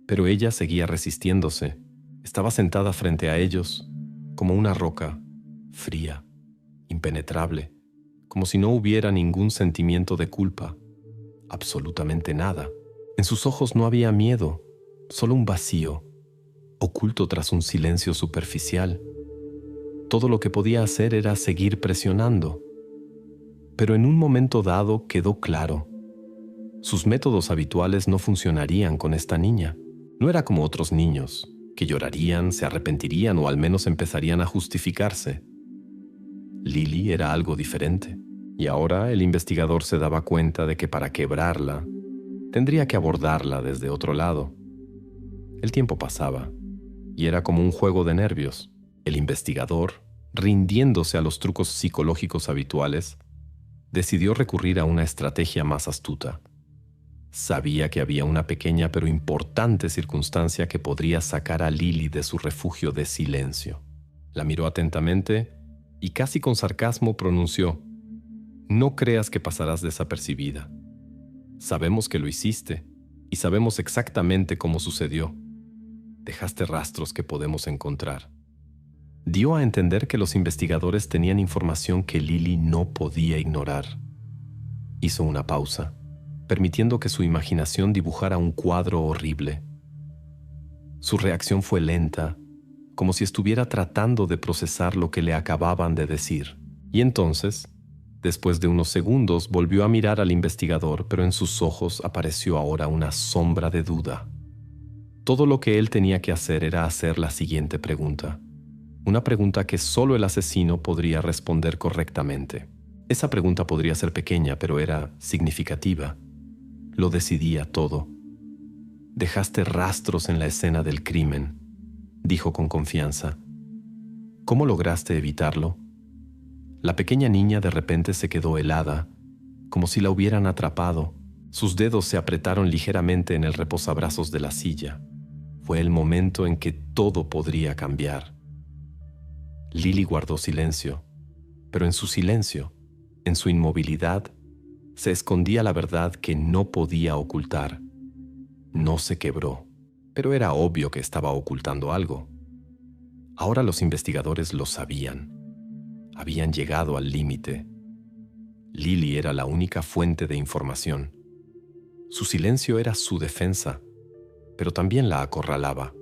Pero ella seguía resistiéndose. Estaba sentada frente a ellos, como una roca, fría, impenetrable, como si no hubiera ningún sentimiento de culpa. Absolutamente nada. En sus ojos no había miedo, solo un vacío, oculto tras un silencio superficial. Todo lo que podía hacer era seguir presionando. Pero en un momento dado quedó claro. Sus métodos habituales no funcionarían con esta niña. No era como otros niños, que llorarían, se arrepentirían o al menos empezarían a justificarse. Lily era algo diferente, y ahora el investigador se daba cuenta de que para quebrarla, tendría que abordarla desde otro lado. El tiempo pasaba, y era como un juego de nervios. El investigador, rindiéndose a los trucos psicológicos habituales, decidió recurrir a una estrategia más astuta. Sabía que había una pequeña pero importante circunstancia que podría sacar a Lily de su refugio de silencio. La miró atentamente y casi con sarcasmo pronunció: «No creas que pasarás desapercibida. Sabemos que lo hiciste y sabemos exactamente cómo sucedió. Dejaste rastros que podemos encontrar». Dio a entender que los investigadores tenían información que Lily no podía ignorar. Hizo una pausa, permitiendo que su imaginación dibujara un cuadro horrible. Su reacción fue lenta, como si estuviera tratando de procesar lo que le acababan de decir. Y entonces, después de unos segundos, volvió a mirar al investigador, pero en sus ojos apareció ahora una sombra de duda. Todo lo que él tenía que hacer era hacer la siguiente pregunta. Una pregunta que solo el asesino podría responder correctamente. Esa pregunta podría ser pequeña, pero era significativa. Lo decidía todo. «Dejaste rastros en la escena del crimen», dijo con confianza. «¿Cómo lograste evitarlo?» La pequeña niña de repente se quedó helada, como si la hubieran atrapado. Sus dedos se apretaron ligeramente en el reposabrazos de la silla. Fue el momento en que todo podría cambiar. Lily guardó silencio, pero en su silencio, en su inmovilidad, se escondía la verdad que no podía ocultar. No se quebró, pero era obvio que estaba ocultando algo. Ahora los investigadores lo sabían. Habían llegado al límite. Lily era la única fuente de información. Su silencio era su defensa, pero también la acorralaba.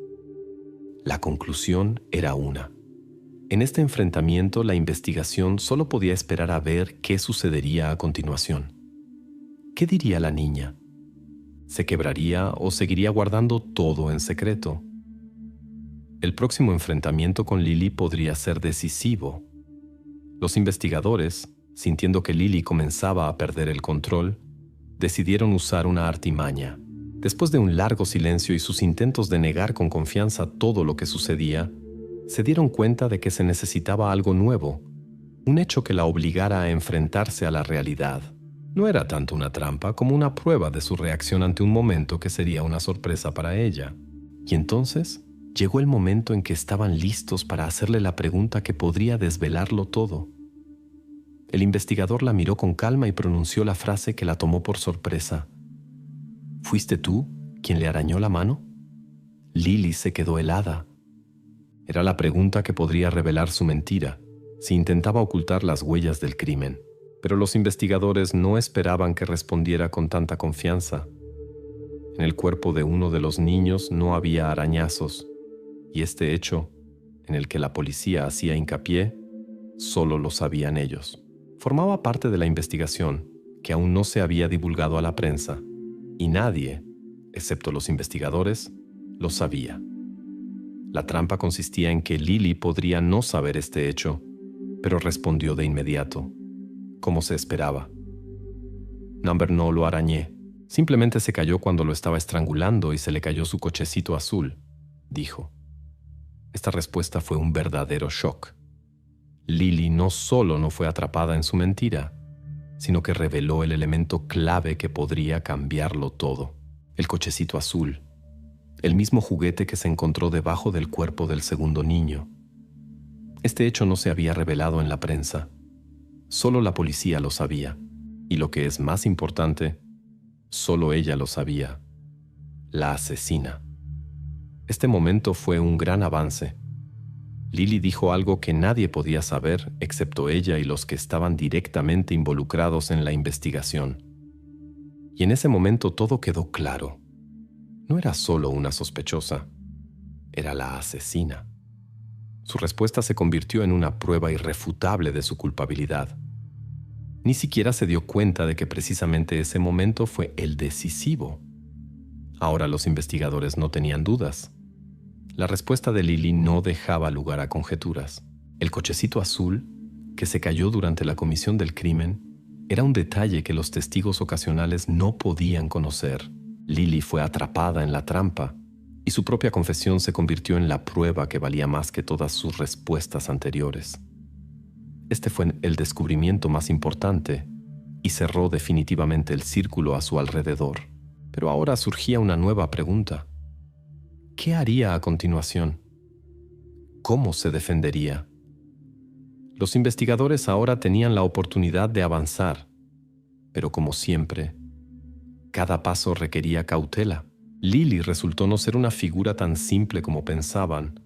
La conclusión era una. En este enfrentamiento, la investigación solo podía esperar a ver qué sucedería a continuación. ¿Qué diría la niña? ¿Se quebraría o seguiría guardando todo en secreto? El próximo enfrentamiento con Lily podría ser decisivo. Los investigadores, sintiendo que Lily comenzaba a perder el control, decidieron usar una artimaña. Después de un largo silencio y sus intentos de negar con confianza todo lo que sucedía, se dieron cuenta de que se necesitaba algo nuevo, un hecho que la obligara a enfrentarse a la realidad. No era tanto una trampa como una prueba de su reacción ante un momento que sería una sorpresa para ella. Y entonces llegó el momento en que estaban listos para hacerle la pregunta que podría desvelarlo todo. El investigador la miró con calma y pronunció la frase que la tomó por sorpresa. «¿Fuiste tú quien le arañó la mano?» Lily se quedó helada. Era la pregunta que podría revelar su mentira si intentaba ocultar las huellas del crimen. Pero los investigadores no esperaban que respondiera con tanta confianza. En el cuerpo de uno de los niños no había arañazos, y este hecho, en el que la policía hacía hincapié, solo lo sabían ellos. Formaba parte de la investigación que aún no se había divulgado a la prensa, y nadie, excepto los investigadores, lo sabía. La trampa consistía en que Lily podría no saber este hecho, pero respondió de inmediato, como se esperaba. No lo arañé. Simplemente se cayó cuando lo estaba estrangulando y se le cayó su cochecito azul, dijo. Esta respuesta fue un verdadero shock. Lily no solo no fue atrapada en su mentira, sino que reveló el elemento clave que podría cambiarlo todo. El cochecito azul, el mismo juguete que se encontró debajo del cuerpo del segundo niño. Este hecho no se había revelado en la prensa. Solo la policía lo sabía. Y lo que es más importante, solo ella lo sabía. La asesina. Este momento fue un gran avance. Lily dijo algo que nadie podía saber excepto ella y los que estaban directamente involucrados en la investigación. Y en ese momento todo quedó claro. No era solo una sospechosa, era la asesina. Su respuesta se convirtió en una prueba irrefutable de su culpabilidad. Ni siquiera se dio cuenta de que precisamente ese momento fue el decisivo. Ahora los investigadores no tenían dudas. La respuesta de Lily no dejaba lugar a conjeturas. El cochecito azul, que se cayó durante la comisión del crimen, era un detalle que los testigos ocasionales no podían conocer. Lily fue atrapada en la trampa, y su propia confesión se convirtió en la prueba que valía más que todas sus respuestas anteriores. Este fue el descubrimiento más importante y cerró definitivamente el círculo a su alrededor. Pero ahora surgía una nueva pregunta. ¿Qué haría a continuación? ¿Cómo se defendería? Los investigadores ahora tenían la oportunidad de avanzar, pero como siempre, cada paso requería cautela. Lily resultó no ser una figura tan simple como pensaban.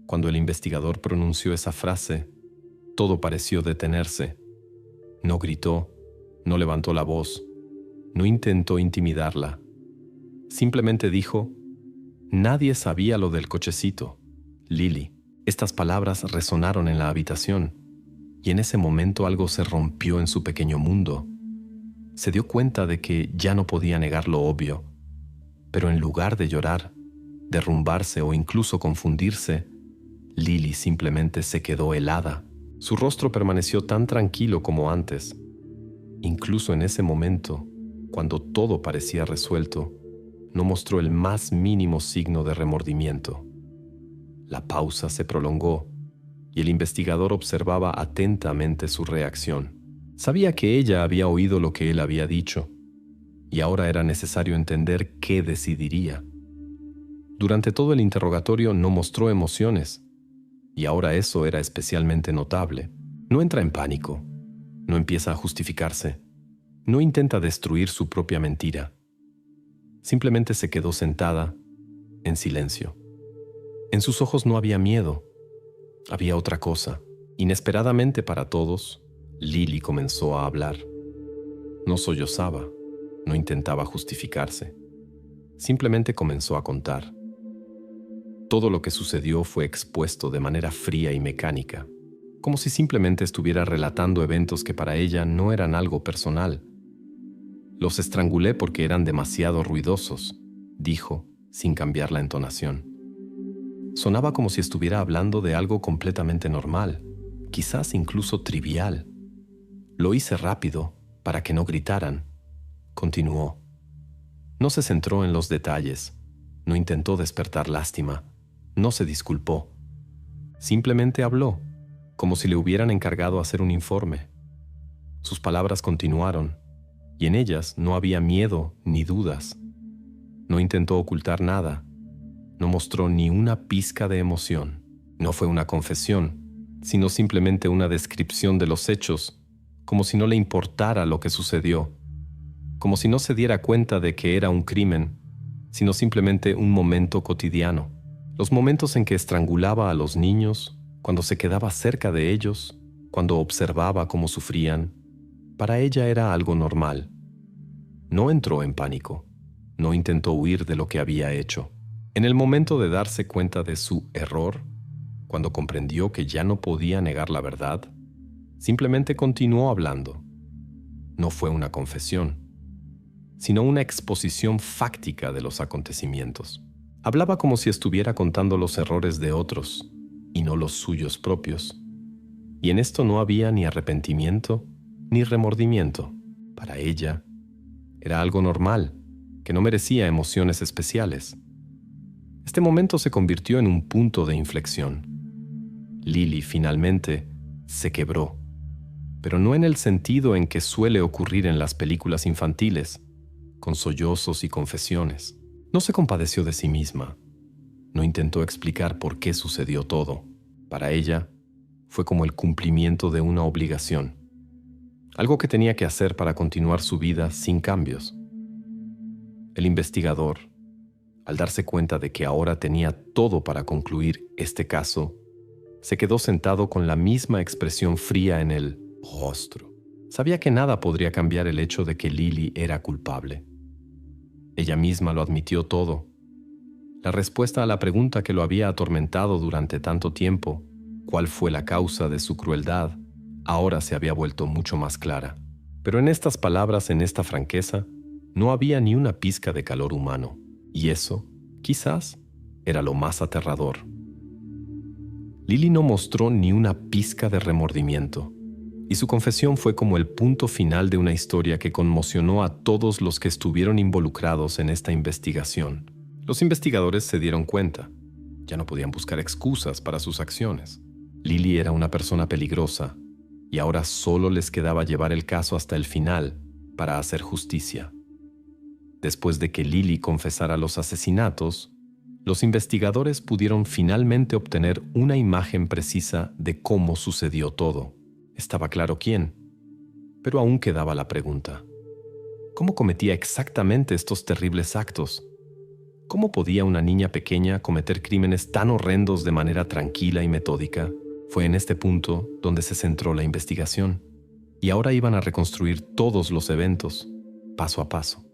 Cuando el investigador pronunció esa frase, todo pareció detenerse. No gritó, no levantó la voz, no intentó intimidarla. Simplemente dijo, nadie sabía lo del cochecito. Lily. Estas palabras resonaron en la habitación, y en ese momento algo se rompió en su pequeño mundo. Se dio cuenta de que ya no podía negar lo obvio, pero en lugar de llorar, derrumbarse o incluso confundirse, Lily simplemente se quedó helada. Su rostro permaneció tan tranquilo como antes. Incluso en ese momento, cuando todo parecía resuelto, no mostró el más mínimo signo de remordimiento. La pausa se prolongó y el investigador observaba atentamente su reacción. Sabía que ella había oído lo que él había dicho y ahora era necesario entender qué decidiría. Durante todo el interrogatorio no mostró emociones y ahora eso era especialmente notable. No entra en pánico, no empieza a justificarse, no intenta destruir su propia mentira. Simplemente se quedó sentada, en silencio. En sus ojos no había miedo, había otra cosa. Inesperadamente para todos, Lily comenzó a hablar. No sollozaba, no intentaba justificarse. Simplemente comenzó a contar. Todo lo que sucedió fue expuesto de manera fría y mecánica, como si simplemente estuviera relatando eventos que para ella no eran algo personal. Los estrangulé porque eran demasiado ruidosos, dijo, sin cambiar la entonación. Sonaba como si estuviera hablando de algo completamente normal, quizás incluso trivial. Lo hice rápido, para que no gritaran. Continuó. No se centró en los detalles, no intentó despertar lástima, no se disculpó. Simplemente habló, como si le hubieran encargado hacer un informe. Sus palabras continuaron, y en ellas no había miedo ni dudas. No intentó ocultar nada, no mostró ni una pizca de emoción. No fue una confesión, sino simplemente una descripción de los hechos, como si no le importara lo que sucedió, como si no se diera cuenta de que era un crimen, sino simplemente un momento cotidiano. Los momentos en que estrangulaba a los niños, cuando se quedaba cerca de ellos, cuando observaba cómo sufrían, para ella era algo normal. No entró en pánico, no intentó huir de lo que había hecho. En el momento de darse cuenta de su error, cuando comprendió que ya no podía negar la verdad, simplemente continuó hablando. No fue una confesión, sino una exposición fáctica de los acontecimientos. Hablaba como si estuviera contando los errores de otros y no los suyos propios. Y en esto no había ni arrepentimiento ni remordimiento. Para ella, era algo normal, que no merecía emociones especiales. Este momento se convirtió en un punto de inflexión. Lily finalmente se quebró, pero no en el sentido en que suele ocurrir en las películas infantiles, con sollozos y confesiones. No se compadeció de sí misma, no intentó explicar por qué sucedió todo. Para ella, fue como el cumplimiento de una obligación, algo que tenía que hacer para continuar su vida sin cambios. El investigador, al darse cuenta de que ahora tenía todo para concluir este caso, se quedó sentado con la misma expresión fría en el rostro. Sabía que nada podría cambiar el hecho de que Lily era culpable. Ella misma lo admitió todo. La respuesta a la pregunta que lo había atormentado durante tanto tiempo, ¿cuál fue la causa de su crueldad?, ahora se había vuelto mucho más clara. Pero en estas palabras, en esta franqueza, no había ni una pizca de calor humano. Y eso, quizás, era lo más aterrador. Lily no mostró ni una pizca de remordimiento, y su confesión fue como el punto final de una historia que conmocionó a todos los que estuvieron involucrados en esta investigación. Los investigadores se dieron cuenta. Ya no podían buscar excusas para sus acciones. Lily era una persona peligrosa, y ahora solo les quedaba llevar el caso hasta el final para hacer justicia. Después de que Lily confesara los asesinatos, los investigadores pudieron finalmente obtener una imagen precisa de cómo sucedió todo. Estaba claro quién, pero aún quedaba la pregunta: ¿cómo cometía exactamente estos terribles actos? ¿Cómo podía una niña pequeña cometer crímenes tan horrendos de manera tranquila y metódica? Fue en este punto donde se centró la investigación, y ahora iban a reconstruir todos los eventos, paso a paso.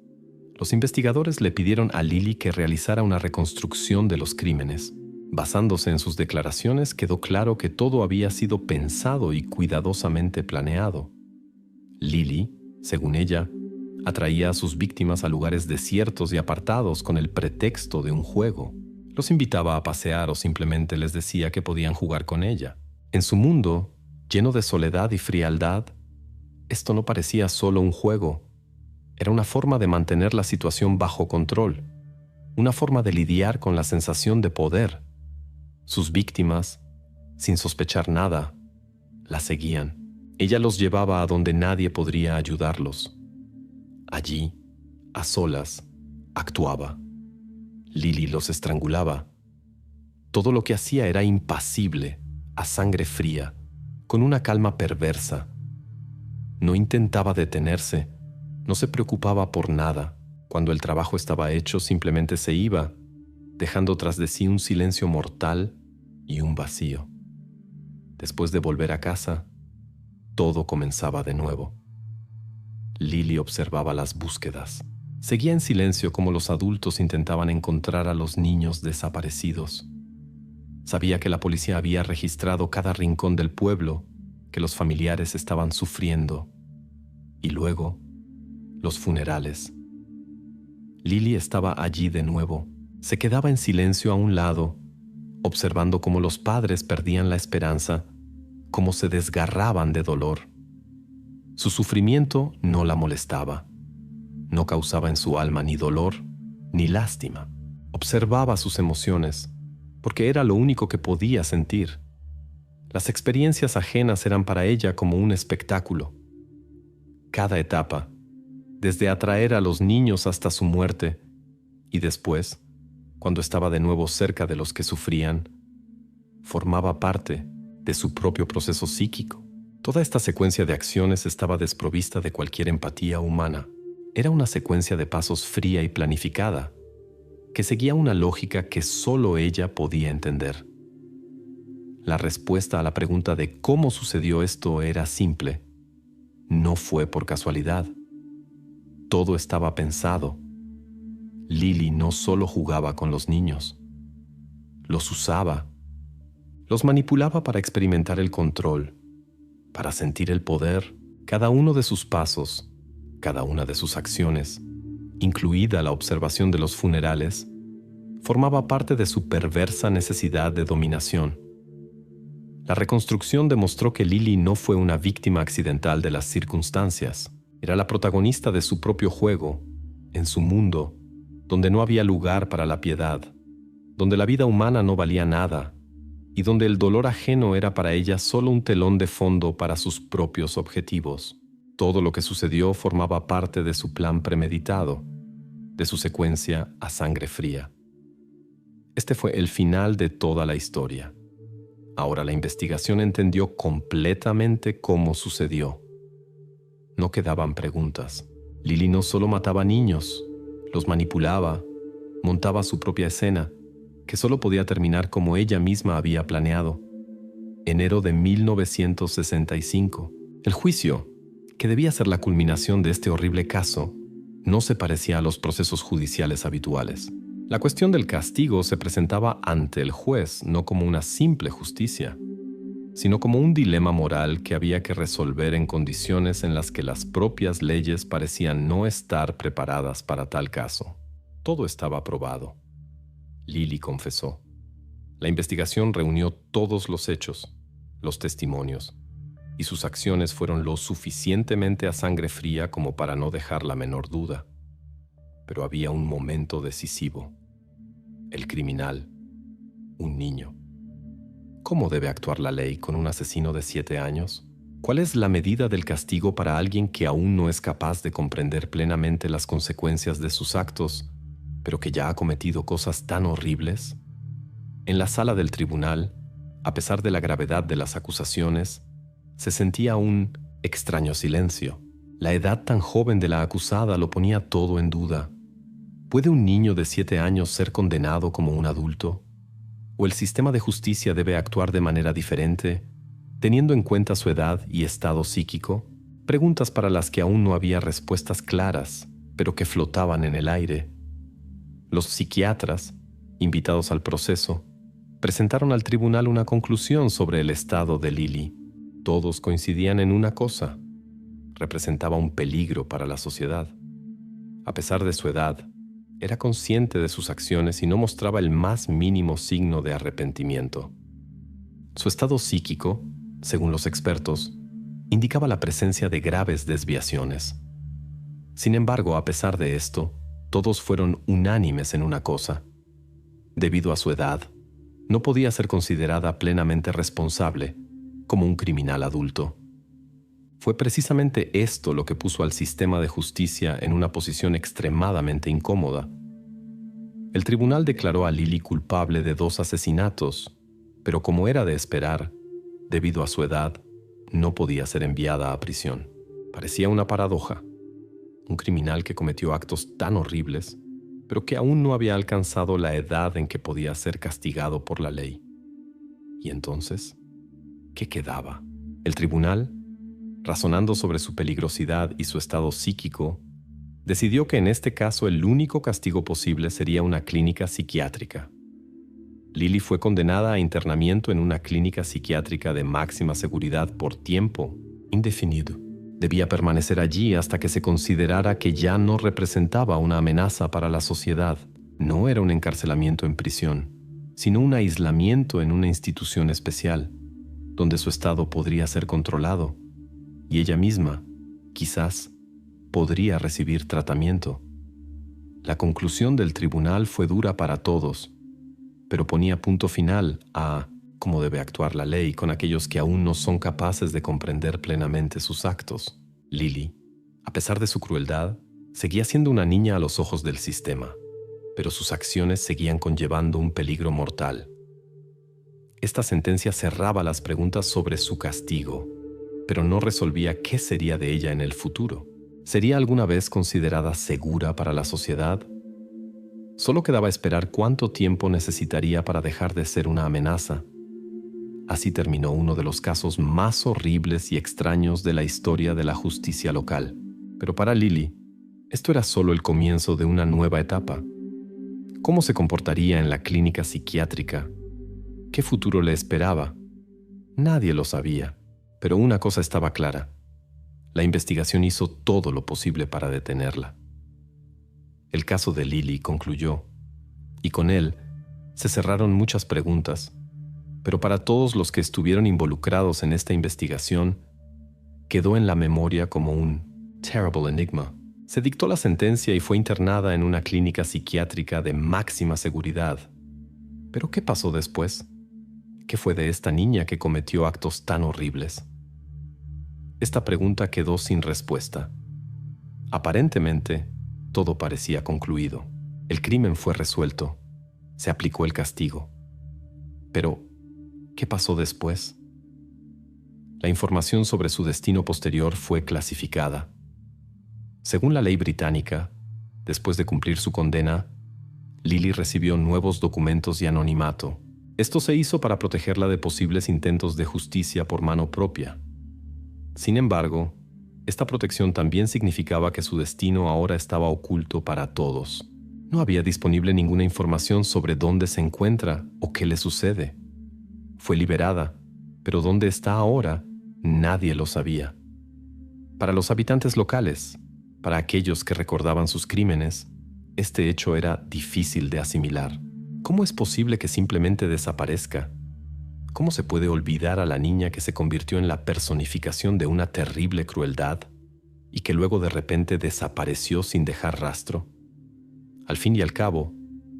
Los investigadores le pidieron a Lily que realizara una reconstrucción de los crímenes. Basándose en sus declaraciones, quedó claro que todo había sido pensado y cuidadosamente planeado. Lily, según ella, atraía a sus víctimas a lugares desiertos y apartados con el pretexto de un juego. Los invitaba a pasear o simplemente les decía que podían jugar con ella. En su mundo, lleno de soledad y frialdad, esto no parecía solo un juego. Era una forma de mantener la situación bajo control, una forma de lidiar con la sensación de poder. Sus víctimas, sin sospechar nada, la seguían. Ella los llevaba a donde nadie podría ayudarlos. Allí, a solas, actuaba. Lily los estrangulaba. Todo lo que hacía era impasible, a sangre fría, con una calma perversa. No intentaba detenerse, no se preocupaba por nada. Cuando el trabajo estaba hecho, simplemente se iba, dejando tras de sí un silencio mortal y un vacío. Después de volver a casa, todo comenzaba de nuevo. Lily observaba las búsquedas. Seguía en silencio como los adultos intentaban encontrar a los niños desaparecidos. Sabía que la policía había registrado cada rincón del pueblo, que los familiares estaban sufriendo. Y luego, los funerales. Lily estaba allí de nuevo. Se quedaba en silencio a un lado, observando cómo los padres perdían la esperanza, cómo se desgarraban de dolor. Su sufrimiento no la molestaba. No causaba en su alma ni dolor ni lástima. Observaba sus emociones, porque era lo único que podía sentir. Las experiencias ajenas eran para ella como un espectáculo. Cada etapa, desde atraer a los niños hasta su muerte, y después, cuando estaba de nuevo cerca de los que sufrían, formaba parte de su propio proceso psíquico. Toda esta secuencia de acciones estaba desprovista de cualquier empatía humana. Era una secuencia de pasos fría y planificada, que seguía una lógica que solo ella podía entender. La respuesta a la pregunta de cómo sucedió esto era simple. No fue por casualidad. Todo estaba pensado. Lily no solo jugaba con los niños, los usaba, los manipulaba para experimentar el control, para sentir el poder. Cada uno de sus pasos, cada una de sus acciones, incluida la observación de los funerales, formaba parte de su perversa necesidad de dominación. La reconstrucción demostró que Lily no fue una víctima accidental de las circunstancias. Era la protagonista de su propio juego, en su mundo, donde no había lugar para la piedad, donde la vida humana no valía nada y donde el dolor ajeno era para ella solo un telón de fondo para sus propios objetivos. Todo lo que sucedió formaba parte de su plan premeditado, de su secuencia a sangre fría. Este fue el final de toda la historia. Ahora la investigación entendió completamente cómo sucedió. No quedaban preguntas. Lily no solo mataba niños, los manipulaba, montaba su propia escena, que solo podía terminar como ella misma había planeado. Enero de 1965. El juicio, que debía ser la culminación de este horrible caso, no se parecía a los procesos judiciales habituales. La cuestión del castigo se presentaba ante el juez no como una simple justicia, sino como un dilema moral que había que resolver en condiciones en las que las propias leyes parecían no estar preparadas para tal caso. Todo estaba probado. Lily confesó. La investigación reunió todos los hechos, los testimonios, y sus acciones fueron lo suficientemente a sangre fría como para no dejar la menor duda. Pero había un momento decisivo. El criminal, un niño. ¿Cómo debe actuar la ley con un asesino de 7 años? ¿Cuál es la medida del castigo para alguien que aún no es capaz de comprender plenamente las consecuencias de sus actos, pero que ya ha cometido cosas tan horribles? En la sala del tribunal, a pesar de la gravedad de las acusaciones, se sentía un extraño silencio. La edad tan joven de la acusada lo ponía todo en duda. ¿Puede un niño de 7 años ser condenado como un adulto? ¿O el sistema de justicia debe actuar de manera diferente, teniendo en cuenta su edad y estado psíquico? Preguntas para las que aún no había respuestas claras, pero que flotaban en el aire. Los psiquiatras, invitados al proceso, presentaron al tribunal una conclusión sobre el estado de Lily. Todos coincidían en una cosa: representaba un peligro para la sociedad. A pesar de su edad, era consciente de sus acciones y no mostraba el más mínimo signo de arrepentimiento. Su estado psíquico, según los expertos, indicaba la presencia de graves desviaciones. Sin embargo, a pesar de esto, todos fueron unánimes en una cosa. Debido a su edad, no podía ser considerada plenamente responsable como un criminal adulto. Fue precisamente esto lo que puso al sistema de justicia en una posición extremadamente incómoda. El tribunal declaró a Lily culpable de 2 asesinatos, pero como era de esperar, debido a su edad, no podía ser enviada a prisión. Parecía una paradoja. Un criminal que cometió actos tan horribles, pero que aún no había alcanzado la edad en que podía ser castigado por la ley. ¿Y entonces qué quedaba? El tribunal, razonando sobre su peligrosidad y su estado psíquico, decidió que en este caso el único castigo posible sería una clínica psiquiátrica. Lily fue condenada a internamiento en una clínica psiquiátrica de máxima seguridad por tiempo indefinido. Debía permanecer allí hasta que se considerara que ya no representaba una amenaza para la sociedad. No era un encarcelamiento en prisión, sino un aislamiento en una institución especial, donde su estado podría ser controlado y ella misma, quizás, podría recibir tratamiento. La conclusión del tribunal fue dura para todos, pero ponía punto final a cómo debe actuar la ley con aquellos que aún no son capaces de comprender plenamente sus actos. Lily, a pesar de su crueldad, seguía siendo una niña a los ojos del sistema, pero sus acciones seguían conllevando un peligro mortal. Esta sentencia cerraba las preguntas sobre su castigo, pero no resolvía qué sería de ella en el futuro. ¿Sería alguna vez considerada segura para la sociedad? Solo quedaba esperar cuánto tiempo necesitaría para dejar de ser una amenaza. Así terminó uno de los casos más horribles y extraños de la historia de la justicia local. Pero para Lily, esto era solo el comienzo de una nueva etapa. ¿Cómo se comportaría en la clínica psiquiátrica? ¿Qué futuro le esperaba? Nadie lo sabía, pero una cosa estaba clara. La investigación hizo todo lo posible para detenerla. El caso de Lily concluyó, y con él se cerraron muchas preguntas, pero para todos los que estuvieron involucrados en esta investigación, quedó en la memoria como un terrible enigma. Se dictó la sentencia y fue internada en una clínica psiquiátrica de máxima seguridad. ¿Pero qué pasó después? ¿Qué fue de esta niña que cometió actos tan horribles? Esta pregunta quedó sin respuesta. Aparentemente, todo parecía concluido. El crimen fue resuelto. Se aplicó el castigo. Pero, ¿qué pasó después? La información sobre su destino posterior fue clasificada. Según la ley británica, después de cumplir su condena, Lily recibió nuevos documentos y anonimato. Esto se hizo para protegerla de posibles intentos de justicia por mano propia. Sin embargo, esta protección también significaba que su destino ahora estaba oculto para todos. No había disponible ninguna información sobre dónde se encuentra o qué le sucede. Fue liberada, pero dónde está ahora, nadie lo sabía. Para los habitantes locales, para aquellos que recordaban sus crímenes, este hecho era difícil de asimilar. ¿Cómo es posible que simplemente desaparezca? ¿Cómo se puede olvidar a la niña que se convirtió en la personificación de una terrible crueldad y que luego de repente desapareció sin dejar rastro? Al fin y al cabo,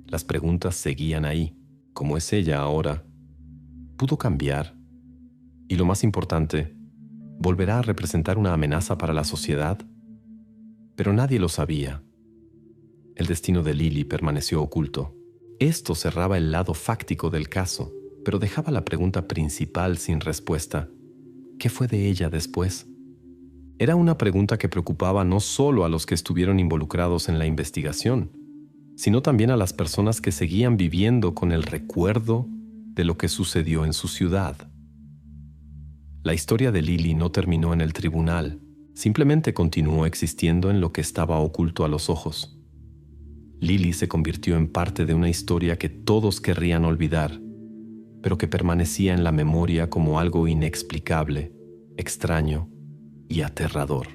las preguntas seguían ahí. ¿Cómo es ella ahora? ¿Pudo cambiar? Y lo más importante, ¿volverá a representar una amenaza para la sociedad? Pero nadie lo sabía. El destino de Lily permaneció oculto. Esto cerraba el lado fáctico del caso, pero dejaba la pregunta principal sin respuesta. ¿Qué fue de ella después? Era una pregunta que preocupaba no solo a los que estuvieron involucrados en la investigación, sino también a las personas que seguían viviendo con el recuerdo de lo que sucedió en su ciudad. La historia de Lily no terminó en el tribunal, simplemente continuó existiendo en lo que estaba oculto a los ojos. Lily se convirtió en parte de una historia que todos querrían olvidar, pero que permanecía en la memoria como algo inexplicable, extraño y aterrador.